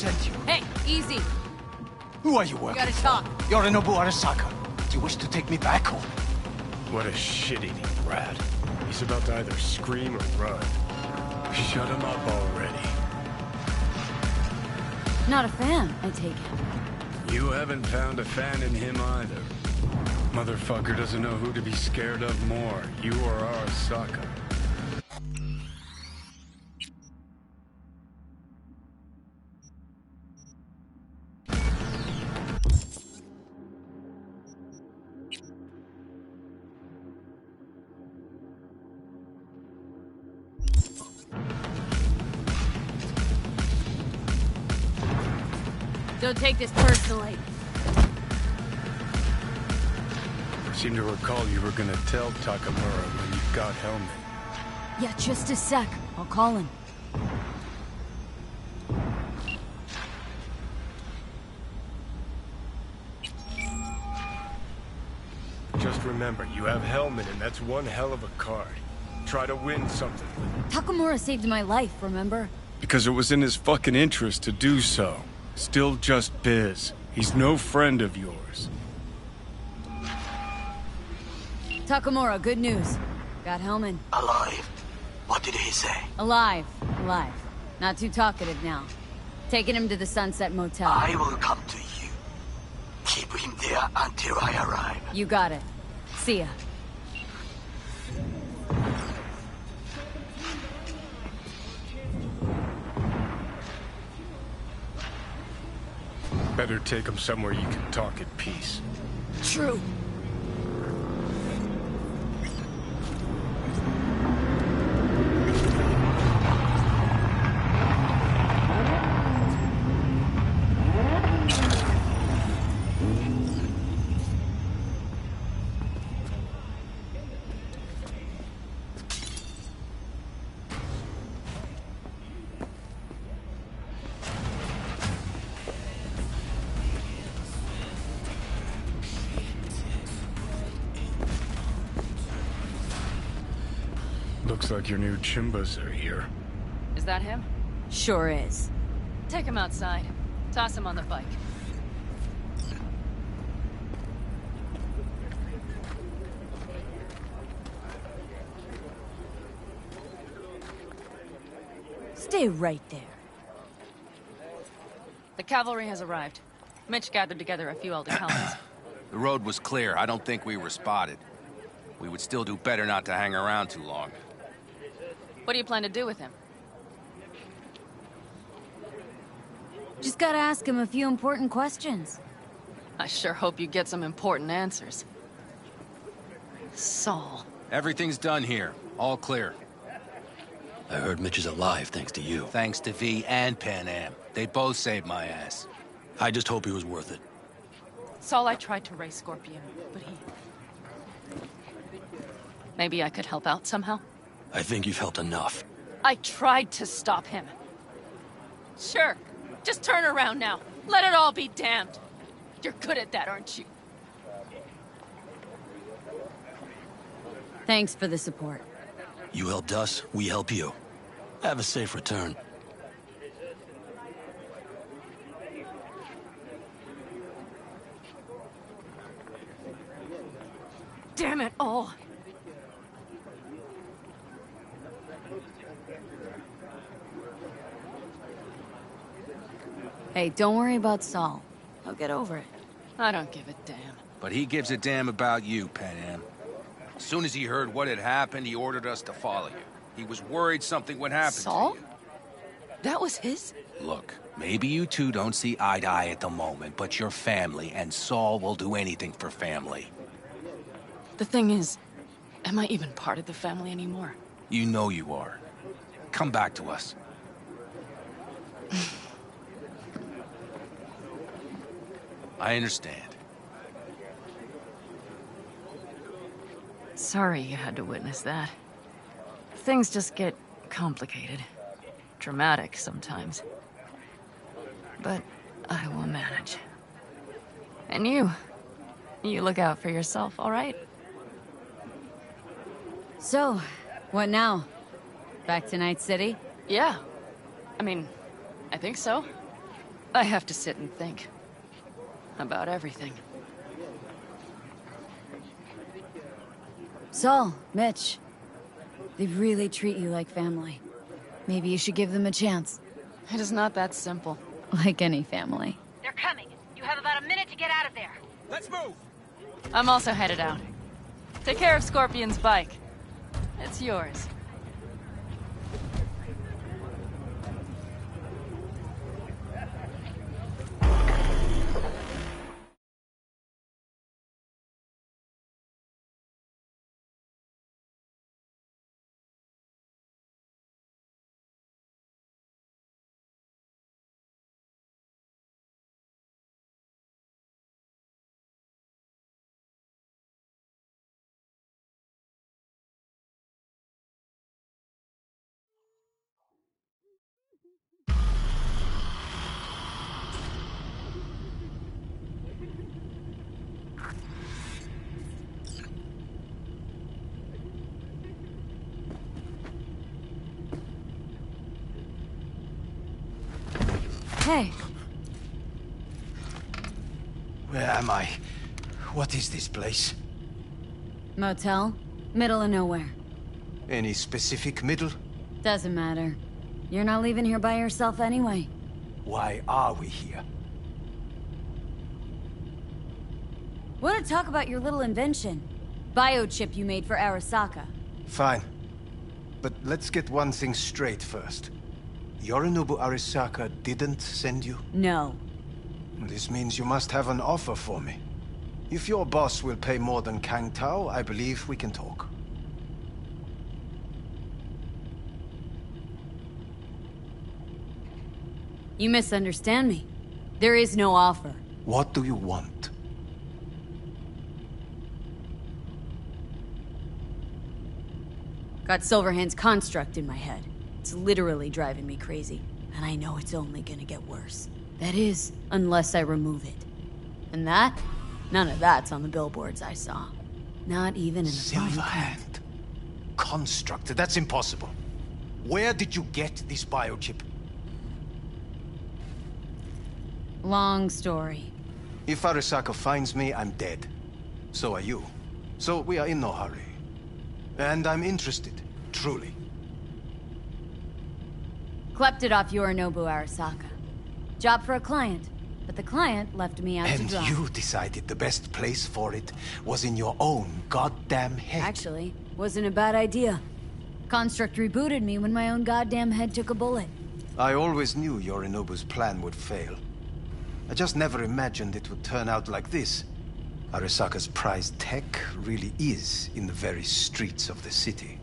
sent you. Hey, easy. Who are you We working gotta for? talk. Yorinobu Arasaka. Do you wish to take me back home? What a shit-eating rat. He's about to either scream or run. Shut him up already. Not a fan, I take it. You haven't found a fan in him either. Motherfucker doesn't know who to be scared of more, you or Arasaka. Don't take this personally. I seem to recall you were gonna tell Takamura when you got Helmet. Yeah, just a sec. I'll call him. Just remember, you have Helmet and that's one hell of a card. Try to win something with it. Takamura saved my life, remember? Because it was in his fucking interest to do so. Still just biz. He's no friend of yours. Takamura, good news. Got Hellman. Alive. What did he say? Alive. Alive. Not too talkative now. Taking him to the Sunset Motel. I will come to you. Keep him there until I arrive. You got it. See ya. Better take him somewhere you can talk in peace. True. Looks like your new Chimbas are here. Is that him? Sure is. Take him outside. Toss him on the bike. Stay right there. The cavalry has arrived. Mitch gathered together a few elder helmets. The road was clear. I don't think we were spotted. We would still do better not to hang around too long. What do you plan to do with him? Just gotta ask him a few important questions. I sure hope you get some important answers. Saul. Everything's done here. All clear. I heard Mitch is alive thanks to you. Thanks to V and Pan Am. They both saved my ass. I just hope he was worth it. Saul, I tried to raise Scorpion, but he... Maybe I could help out somehow? I think you've helped enough. I tried to stop him. Sure. Just turn around now. Let it all be damned. You're good at that, aren't you? Thanks for the support. You helped us, we help you. Have a safe return. Damn it all. Hey, don't worry about Saul. He'll get over it. I don't give a damn. But he gives a damn about you, Pan Am. As soon as he heard what had happened, he ordered us to follow you. He was worried something would happen Saul? to you. That was his? Look, maybe you two don't see eye to eye at the moment, but you're family, and Saul will do anything for family. The thing is, am I even part of the family anymore? You know you are. Come back to us. I understand. Sorry you had to witness that. Things just get complicated. Dramatic sometimes. But I will manage. And you look out for yourself, all right? So, what now? Back to Night City? Yeah. I mean, I think so. I have to sit and think. About everything. Saul, Mitch. They really treat you like family. Maybe you should give them a chance. It is not that simple. Like any family. They're coming. You have about a minute to get out of there. Let's move! I'm also headed out. Take care of Scorpion's bike. It's yours. Hey. Where am I? What is this place? Motel? Middle of nowhere. Any specific middle? Doesn't matter. You're not leaving here by yourself anyway. Why are we here? Want to talk about your little invention? Biochip you made for Arasaka. Fine. But let's get one thing straight first. Yorinobu Arasaka didn't send you? No. This means you must have an offer for me. If your boss will pay more than Kang Tao, I believe we can talk. You misunderstand me. There is no offer. What do you want? Got Silverhand's construct in my head. It's literally driving me crazy. And I know it's only gonna get worse. That is, unless I remove it. And that? None of that's on the billboards I saw. Not even in the fine print. Silverhand. Construct. That's impossible. Where did you get this biochip? Long story. If Arasaka finds me, I'm dead. So are you. So we are in no hurry. And I'm interested, truly. Klept it off Yorinobu Arasaka. Job for a client. But the client left me out to dry. And you decided the best place for it was in your own goddamn head. Actually, wasn't a bad idea. Construct rebooted me when my own goddamn head took a bullet. I always knew Yorinobu's plan would fail. I just never imagined it would turn out like this. Arasaka's prized tech really is in the very streets of the city.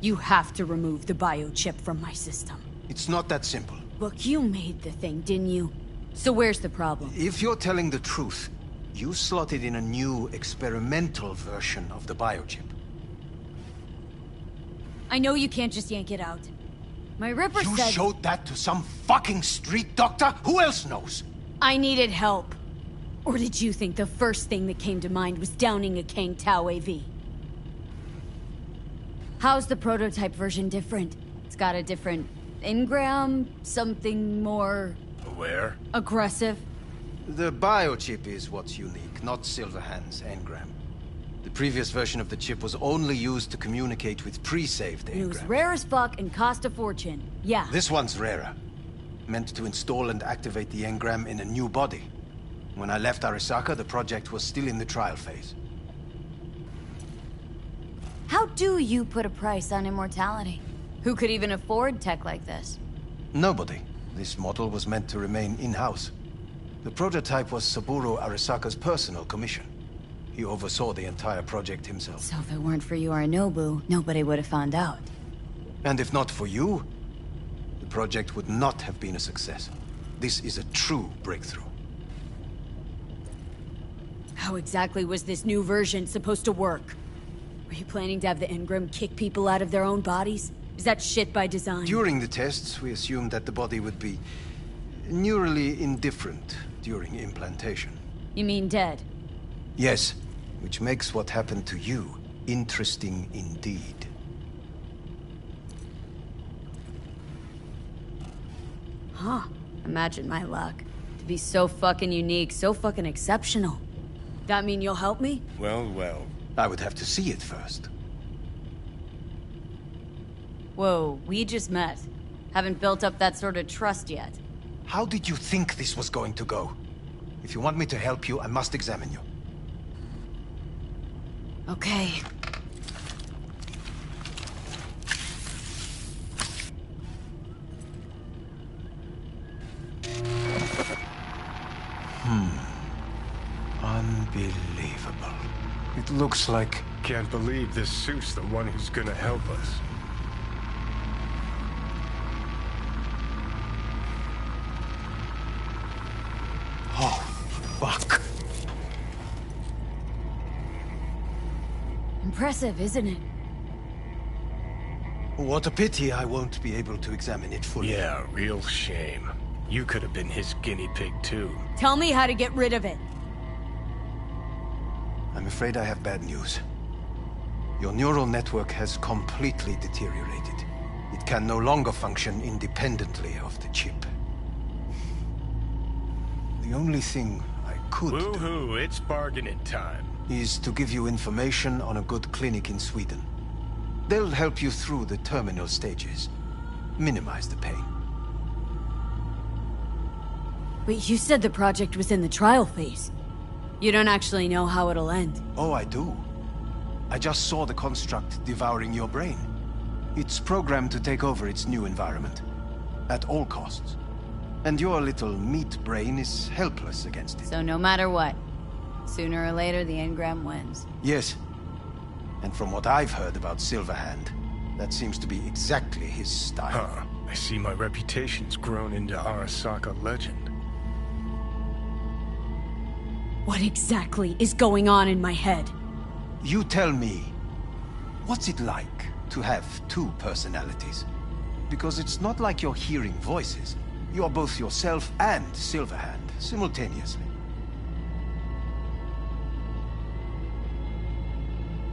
You have to remove the biochip from my system. It's not that simple. Look, you made the thing, didn't you? So where's the problem? If you're telling the truth, you slotted in a new experimental version of the biochip. I know you can't just yank it out. My Ripper You said... showed that to some fucking street doctor? Who else knows? I needed help. Or did you think the first thing that came to mind was downing a Kang Tao AV? How's the prototype version different? It's got a different engram, something more... Aware? aggressive? The biochip is what's unique, not Silverhand's engram. The previous version of the chip was only used to communicate with pre-saved It was engrams. rare as fuck and cost a fortune. Yeah. This one's rarer. Meant to install and activate the engram in a new body. When I left Arasaka, the project was still in the trial phase. How do you put a price on immortality? Who could even afford tech like this? Nobody. This model was meant to remain in-house. The prototype was Saburo Arasaka's personal commission. He oversaw the entire project himself. So if it weren't for Yorinobu, nobody would have found out. And if not for you, the project would not have been a success. This is a true breakthrough. How exactly was this new version supposed to work? Were you planning to have the engram kick people out of their own bodies? Is that shit by design? During the tests, we assumed that the body would be neurally indifferent during implantation. You mean dead? Yes, which makes what happened to you interesting indeed. Huh. Imagine my luck. To be so fucking unique, so fucking exceptional. That mean you'll help me? Well, well. I would have to see it first. Whoa, we just met. Haven't built up that sort of trust yet. How did you think this was going to go? If you want me to help you, I must examine you. Okay. Unbelievable. It looks like... Can't believe this suit's the one who's gonna help us. Oh, fuck. Impressive, isn't it? What a pity I won't be able to examine it fully. Yeah, real shame. You could have been his guinea pig, too. Tell me how to get rid of it. I'm afraid I have bad news. Your neural network has completely deteriorated. It can no longer function independently of the chip. The only thing I could Woohoo, it's bargaining time. is to give you information on a good clinic in Sweden. They'll help you through the terminal stages. Minimize the pain. Wait, you said the project was in the trial phase. You don't actually know how it'll end. Oh, I do. I just saw the construct devouring your brain. It's programmed to take over its new environment. At all costs. And your little meat brain is helpless against it. So no matter what, sooner or later the engram wins. Yes. And from what I've heard about Silverhand, that seems to be exactly his style. Huh. I see my reputation's grown into Arasaka legend. What exactly is going on in my head? You tell me, what's it like to have two personalities? Because it's not like you're hearing voices. You're both yourself and Silverhand, simultaneously.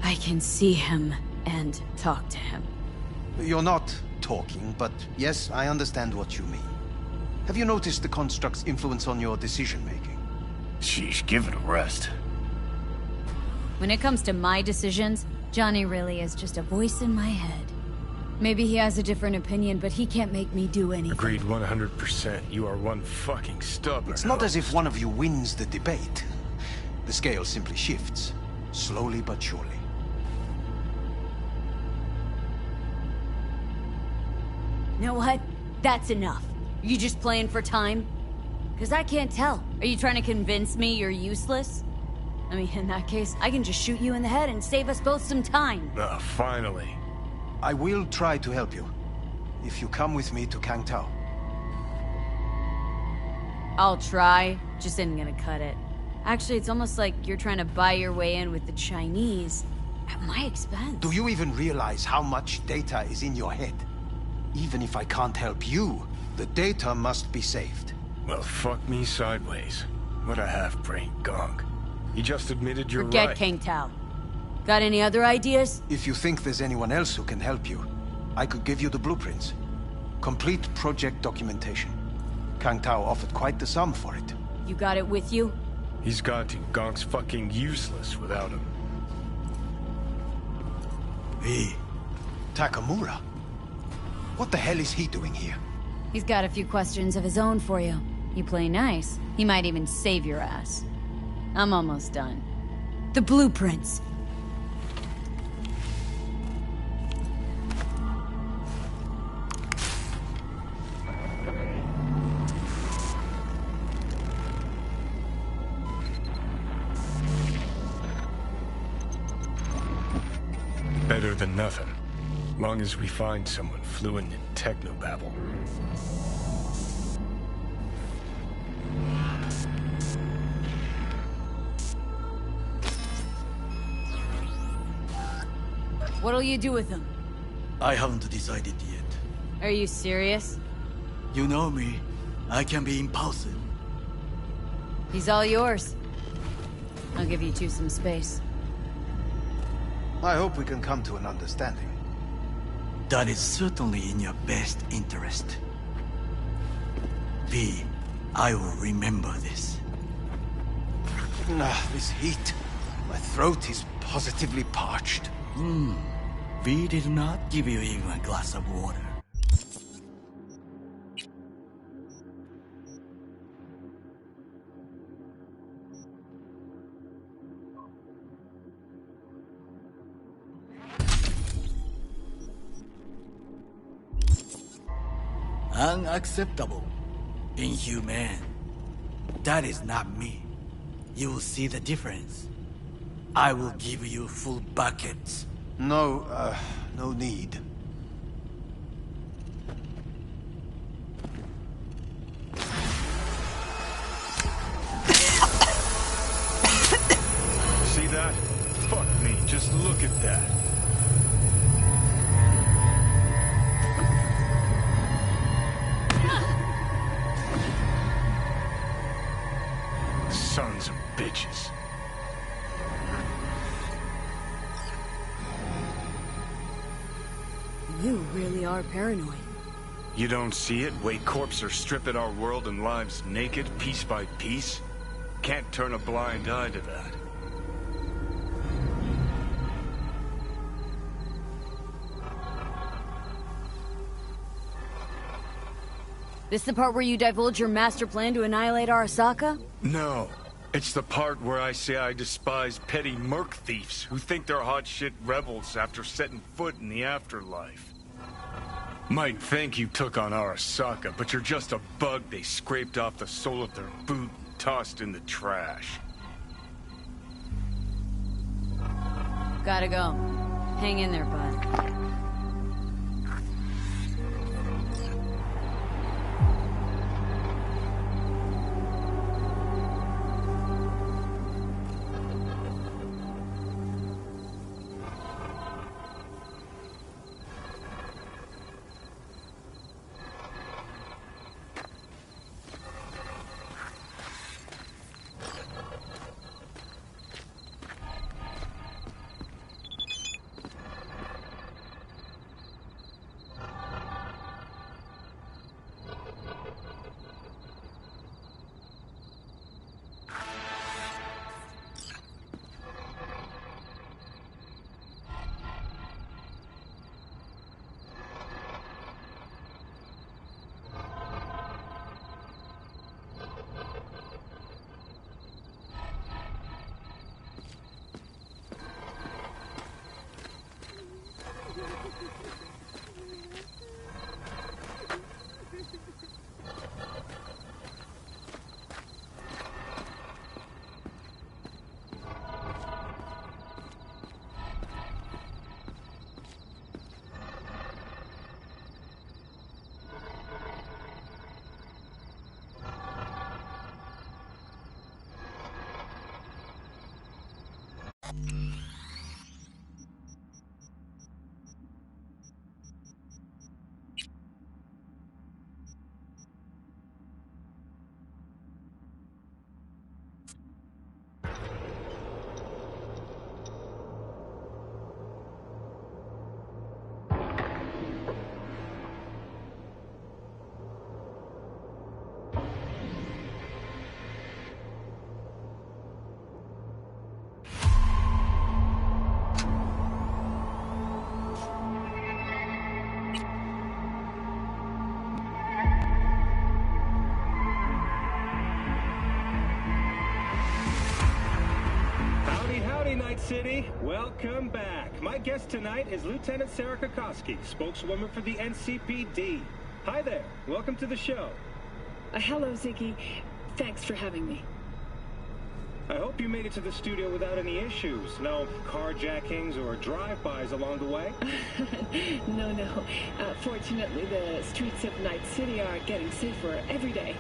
I can see him and talk to him. You're not talking, but yes, I understand what you mean. Have you noticed the construct's influence on your decision-making? Sheesh, give it a rest. When it comes to my decisions, Johnny really is just a voice in my head. Maybe he has a different opinion, but he can't make me do anything. Agreed 100%. You are one fucking stubborn. It's not as if one of you wins the debate. The scale simply shifts, slowly but surely. You know what? That's enough. You just playing for time? Because I can't tell. Are you trying to convince me you're useless? I mean, in that case, I can just shoot you in the head and save us both some time. Ah, finally. I will try to help you, if you come with me to Kangtao. I'll try, just isn't gonna cut it. Actually, it's almost like you're trying to buy your way in with the Chinese, at my expense. Do you even realize how much data is in your head? Even if I can't help you, the data must be saved. Well, fuck me sideways. What a half-brained gonk. You just admitted you're Forget right. Kangtao. Got any other ideas? If you think there's anyone else who can help you, I could give you the blueprints. Complete project documentation. Kangtao offered quite the sum for it. You got it with you? He's got to. Gonk's fucking useless without him. Hey, Takamura? What the hell is he doing here? He's got a few questions of his own for you. You play nice, he might even save your ass. I'm almost done. The blueprints. Better than nothing. Long as we find someone fluent in technobabble. What'll you do with them? I haven't decided yet. Are you serious? You know me. I can be impulsive. He's all yours. I'll give you two some space. I hope we can come to an understanding. That is certainly in your best interest. be, I will remember this. This heat. My throat is positively parched. We did not give you even a glass of water. Unacceptable. Inhumane. That is not me. You will see the difference. I will give you full buckets. No, no need. See that? Fuck me, just look at that. Sons of bitches. You really are paranoid. You don't see it? Way corps are stripping our world and lives naked, piece by piece? Can't turn a blind eye to that. This the part where you divulge your master plan to annihilate Arasaka? No. It's the part where I say I despise petty merc thieves who think they're hot shit rebels after setting foot in the afterlife. Might think you took on Arasaka, but you're just a bug they scraped off the sole of their boot and tossed in the trash. Gotta go. Hang in there, bud. Night City, welcome back. My guest tonight is Lieutenant Sarah Kokoski, spokeswoman for the NCPD. Hi there, welcome to the show. Hello, Ziggy. Thanks for having me. I hope you made it to the studio without any issues. No carjackings or drive-bys along the way? No. Fortunately, the streets of Night City are getting safer every day.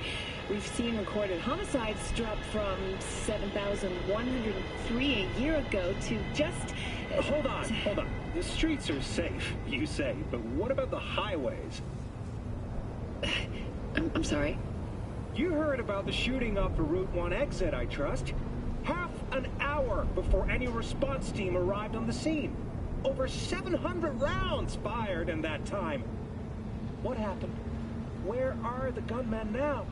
We've seen recorded homicides drop from 7,103 a year ago to just... Hold on. The streets are safe, you say, but what about the highways? I'm sorry? You heard about the shooting off the Route 1 exit, I trust. Half an hour before any response team arrived on the scene. Over 700 rounds fired in that time. What happened? Where are the gunmen now?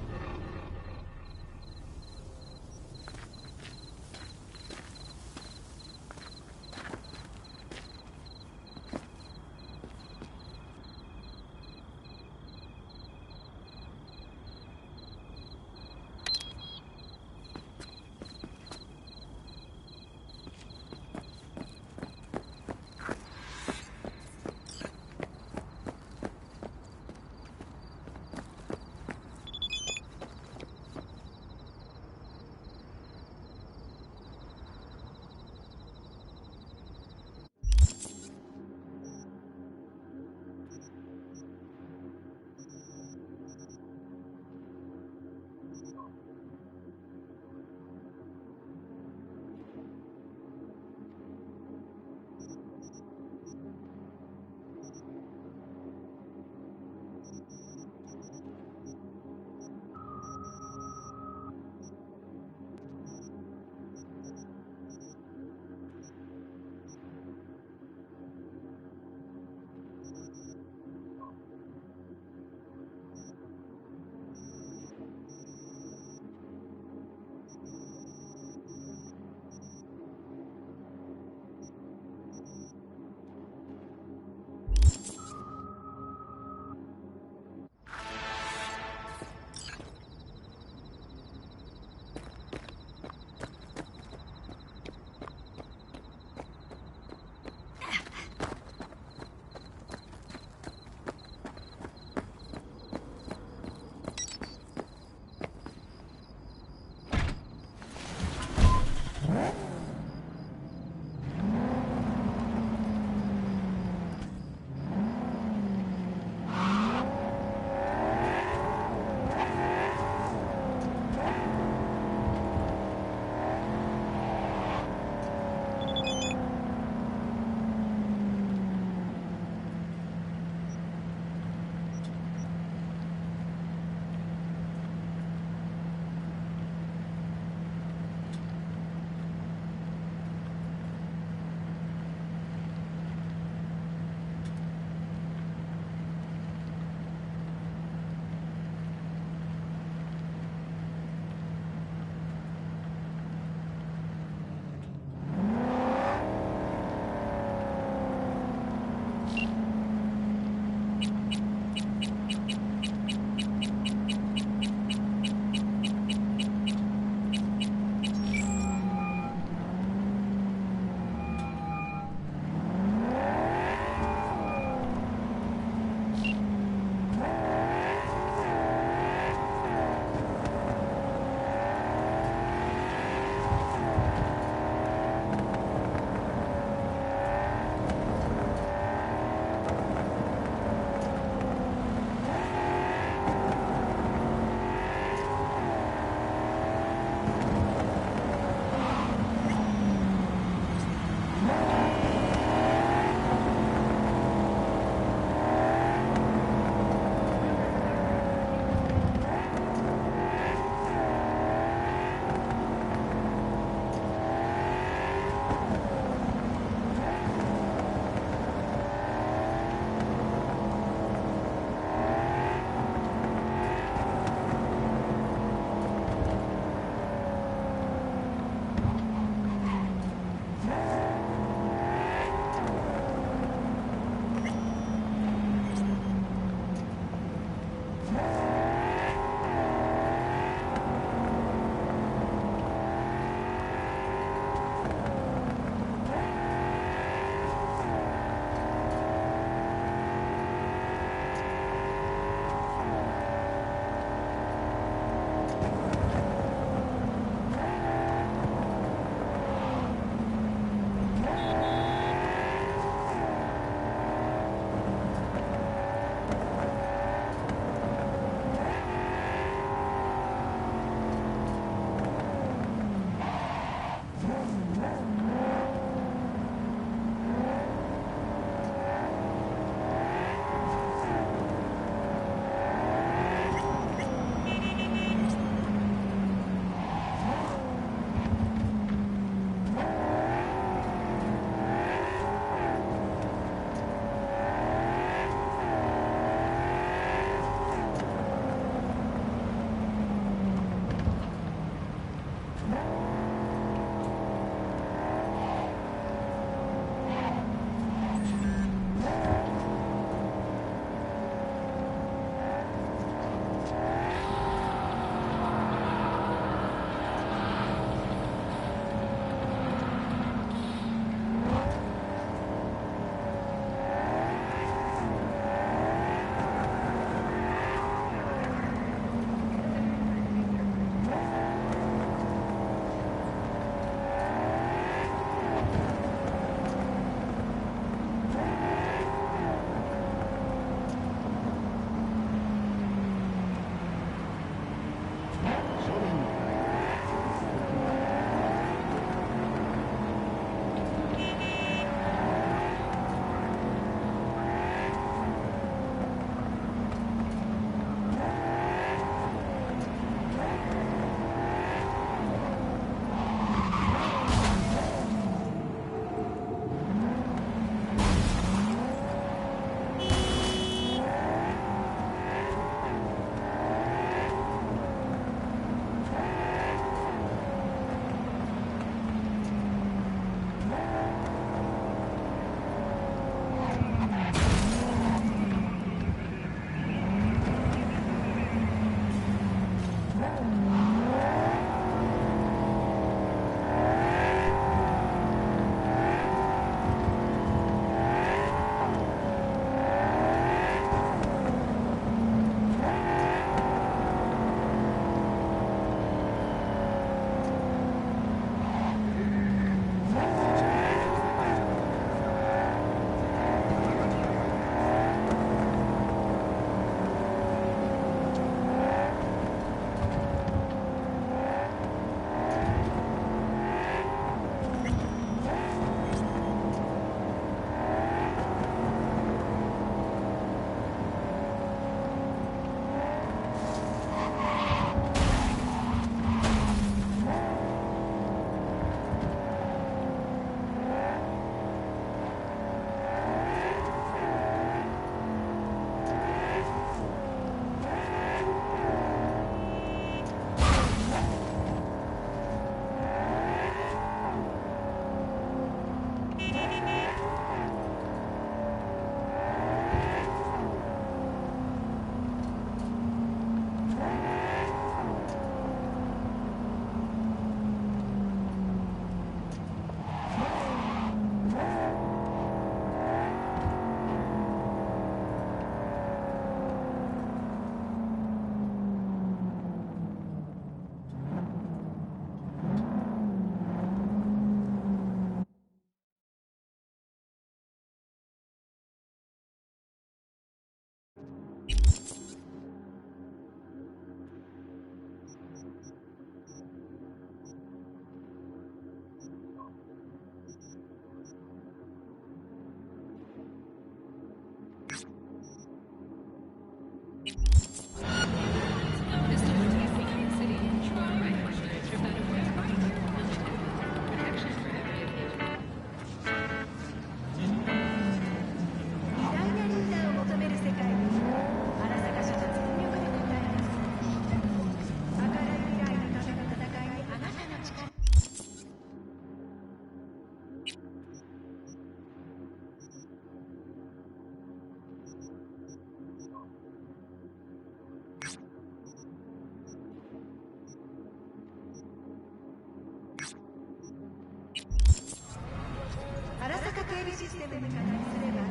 警備システムに加入すれば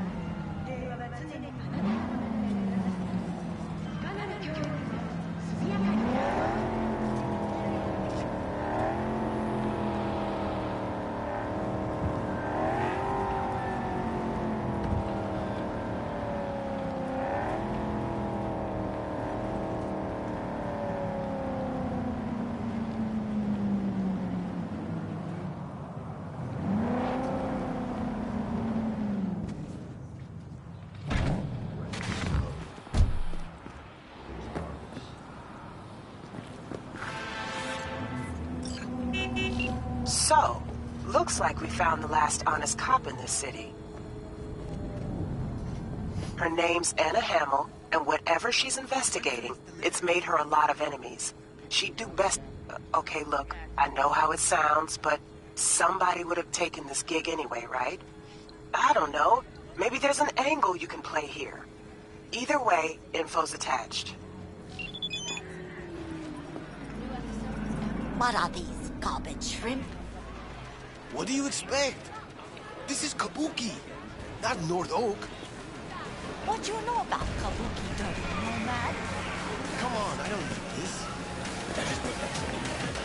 平和は常にあなたのものになります。いかなる脅威も速やかにSo, looks like we found the last honest cop in this city. Her name's Anna Hamill, and whatever she's investigating, it's made her a lot of enemies. She'd do best... Okay, look, I know how it sounds, but somebody would have taken this gig anyway, right? I don't know. Maybe there's an angle you can play here. Either way, info's attached. What are these, garbage shrimp? What do you expect? This is Kabuki, not North Oak. What do you know about Kabuki, dirty nomad? Come on, I don't need this.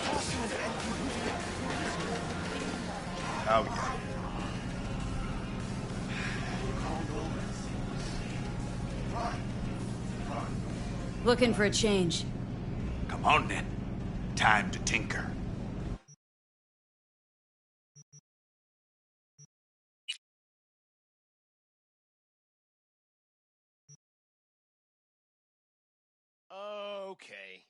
Toss you an Oh, yeah. Looking for a change. Come on then. Time to tinker. Okay.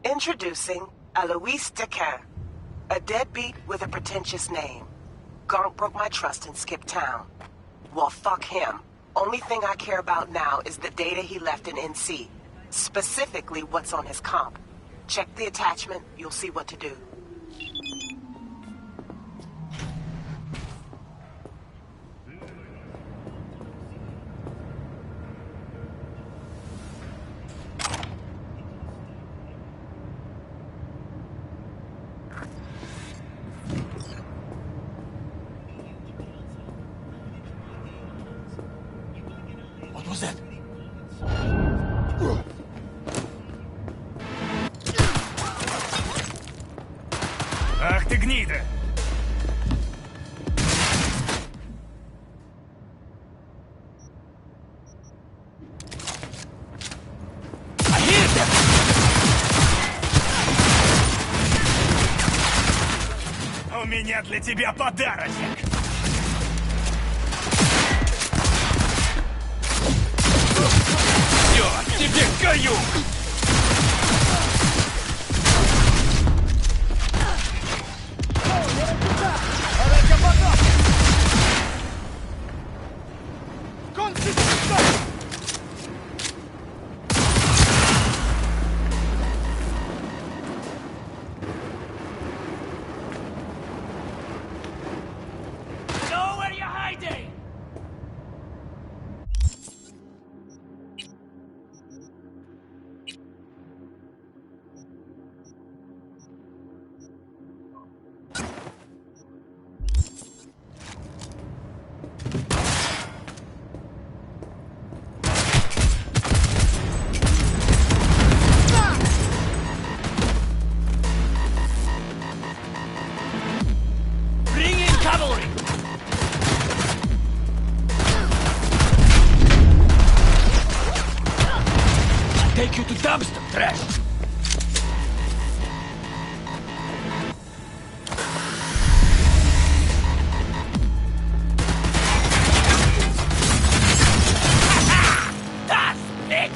Introducing Alois Dequin, a deadbeat with a pretentious name. Gonk broke my trust and skipped town. Well, fuck him. Only thing I care about now is the data he left in NC. Specifically, what's on his comp. Check the attachment, you'll see what to do. What was that? Ах ты гнида! У меня для тебя подарочек! Все, тебе каюк! Know where you're hiding! Bring in cavalry! Take you to dumpster trash! That's it!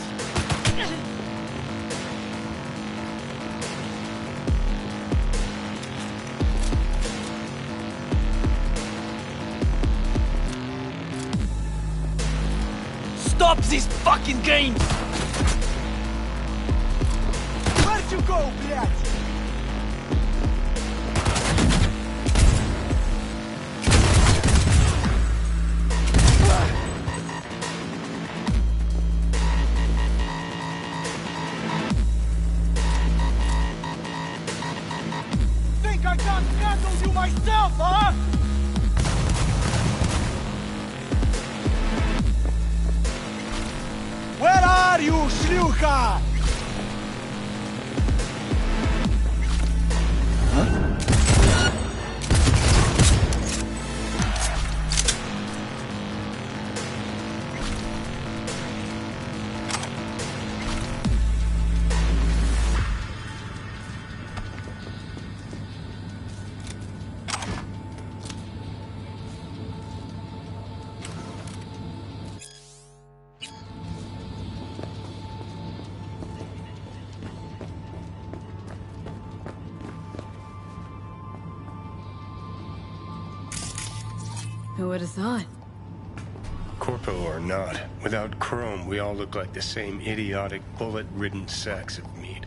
Stop these fucking games! Where'd you go, блядь? Think I can't handle you myself, huh? Where are you, шлюха? Who would have thought? Corpo or not, without Chrome, we all look like the same idiotic, bullet-ridden sacks of meat.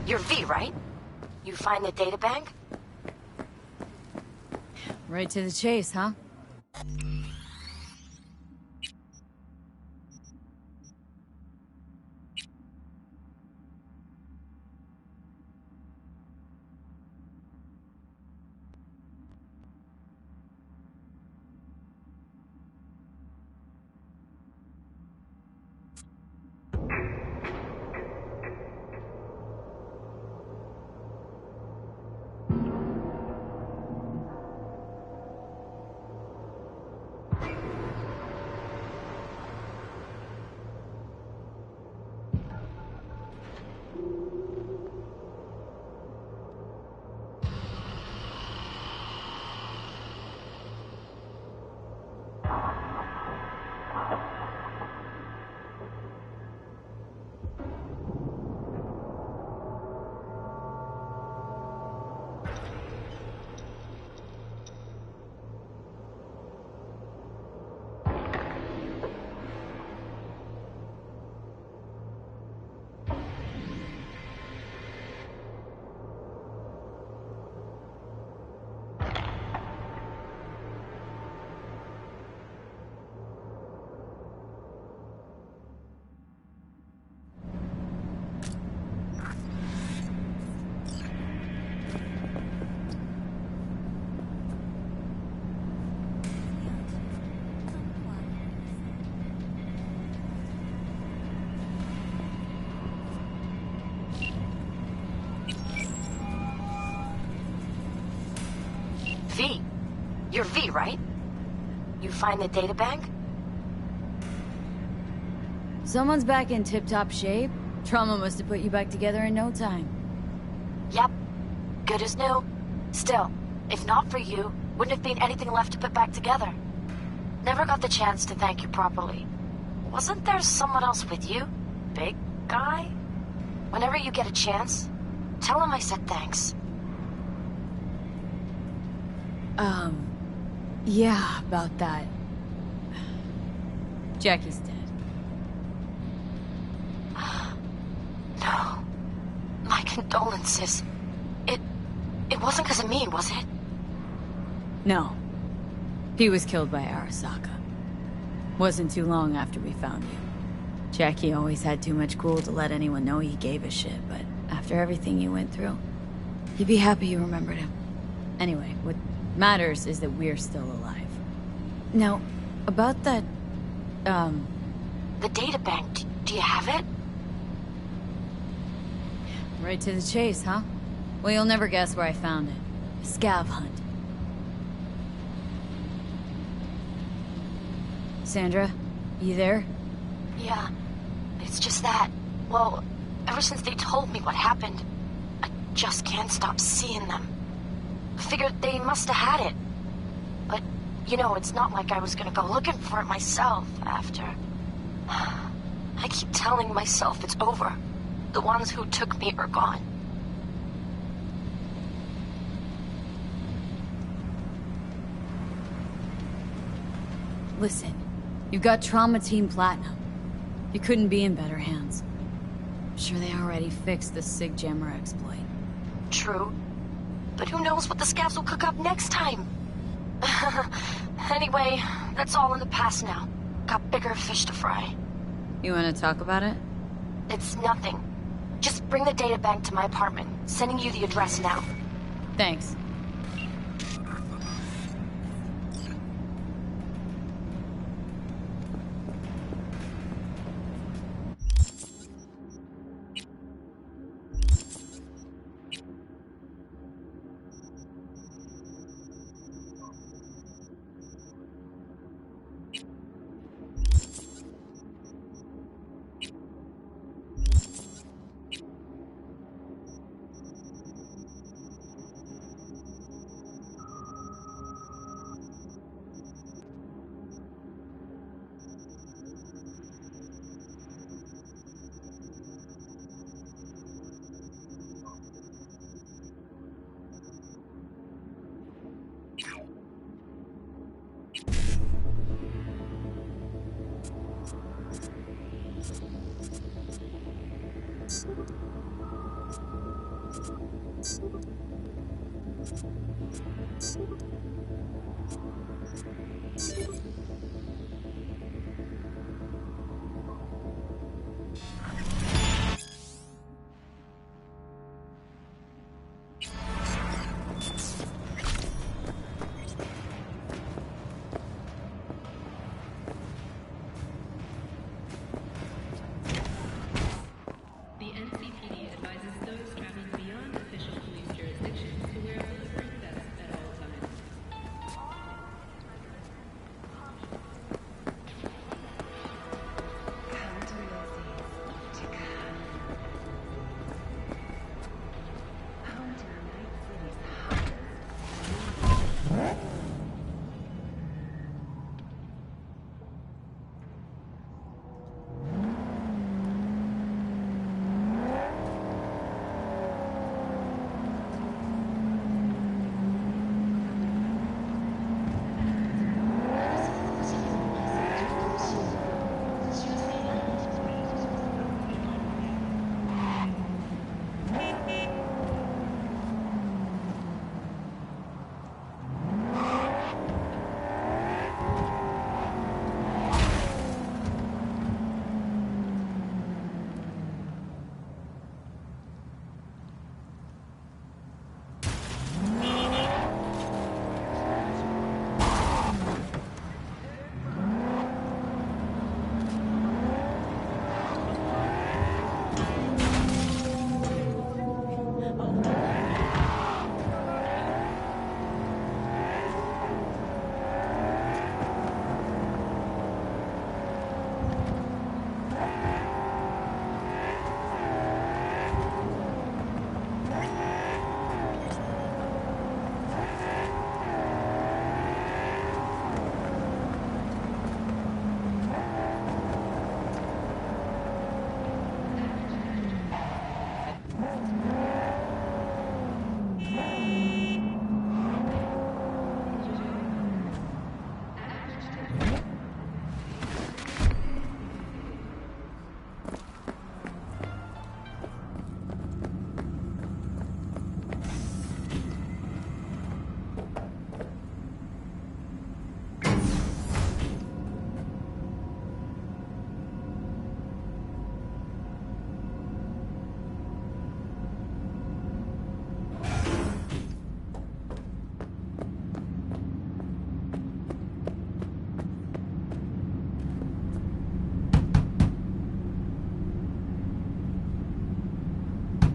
You're V, right? You find the databank? Right to the chase, huh? V. You're V, right? You find the databank? Someone's back in tip-top shape. Trauma must have put you back together in no time. Yep. Good as new. Still, if not for you, wouldn't have been anything left to put back together. Never got the chance to thank you properly. Wasn't there someone else with you? Big guy? Whenever you get a chance, tell him I said thanks. Yeah, about that. Jackie's dead. No. My condolences. It wasn't because of me, was it? No. He was killed by Arasaka. Wasn't too long after we found you. Jackie always had too much cool to let anyone know he gave a shit, but after everything you went through, he'd be happy you remembered him. Anyway, what matters is that we're still alive. Now, about that, The databank, do you have it? right to the chase, huh? Well, you'll never guess where I found it. A scav hunt. Sandra, you there? Yeah. It's just that, well, ever since they told me what happened, I just can't stop seeing them. I figured they must have had it. But, you know, it's not like I was gonna go looking for it myself after. I keep telling myself it's over. The ones who took me are gone. Listen, you got Trauma Team Platinum. You couldn't be in better hands. I'm sure they already fixed the Sig Jammer exploit. True. But who knows what the scavs will cook up next time? Anyway, that's all in the past now. Got bigger fish to fry. You want to talk about it? It's nothing. Just bring the databank to my apartment. Sending you the address now. Thanks. The NCPD advises those traveling beyond official police jurisdiction to wear bulletproof vests at all times.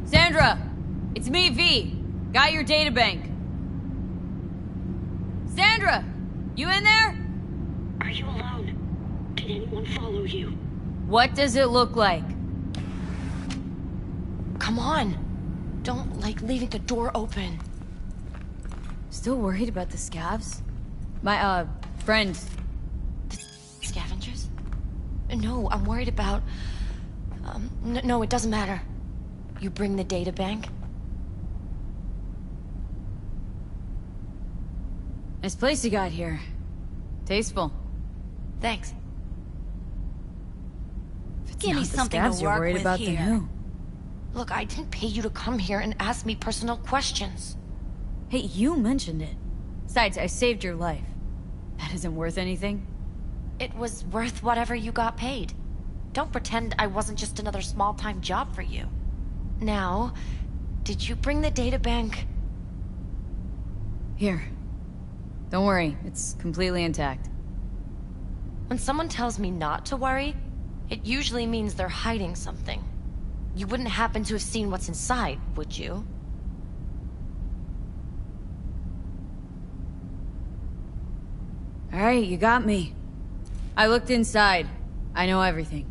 Sandra! It's me, V. Got your databank. Sandra! You in there? Are you alone? Did anyone follow you? What does it look like? Come on. Don't like leaving the door open. Still worried about the scavs? My, friends. The scavengers? No, I'm worried about... no, it doesn't matter. You bring the data bank? Nice place you got here. Tasteful. Thanks. Give me something to work worried with about here. Then who? Look, I didn't pay you to come here and ask me personal questions. Hey, you mentioned it. Besides, I saved your life. That isn't worth anything? It was worth whatever you got paid. Don't pretend I wasn't just another small-time job for you. Now, did you bring the data bank? Here. Don't worry, it's completely intact. When someone tells me not to worry, it usually means they're hiding something. You wouldn't happen to have seen what's inside, would you? Alright, you got me. I looked inside. I know everything.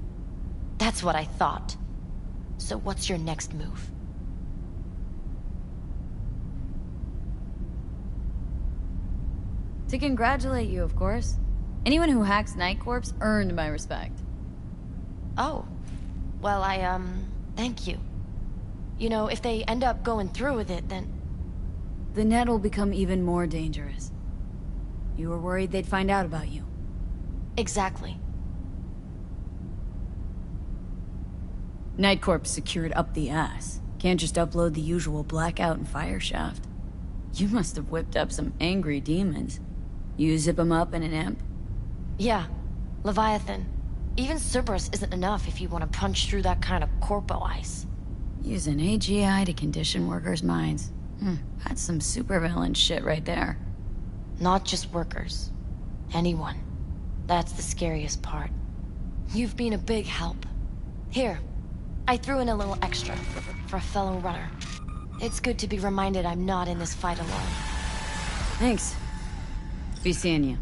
That's what I thought. So what's your next move? To congratulate you, of course. Anyone who hacks Night Corps earned my respect. Oh. Well, thank you. You know, if they end up going through with it, then... The net will become even more dangerous. You were worried they'd find out about you. Exactly. Night Corps secured up the ass. Can't just upload the usual blackout and fire shaft. You must have whipped up some angry demons. You zip them up in an imp? Yeah, Leviathan. Even Cerberus isn't enough if you want to punch through that kind of corpo ice. Using AGI to condition workers' minds. That's some supervillain shit right there. Not just workers. Anyone. That's the scariest part. You've been a big help. Here, I threw in a little extra for a fellow runner. It's good to be reminded I'm not in this fight alone. Thanks. Be seeing you.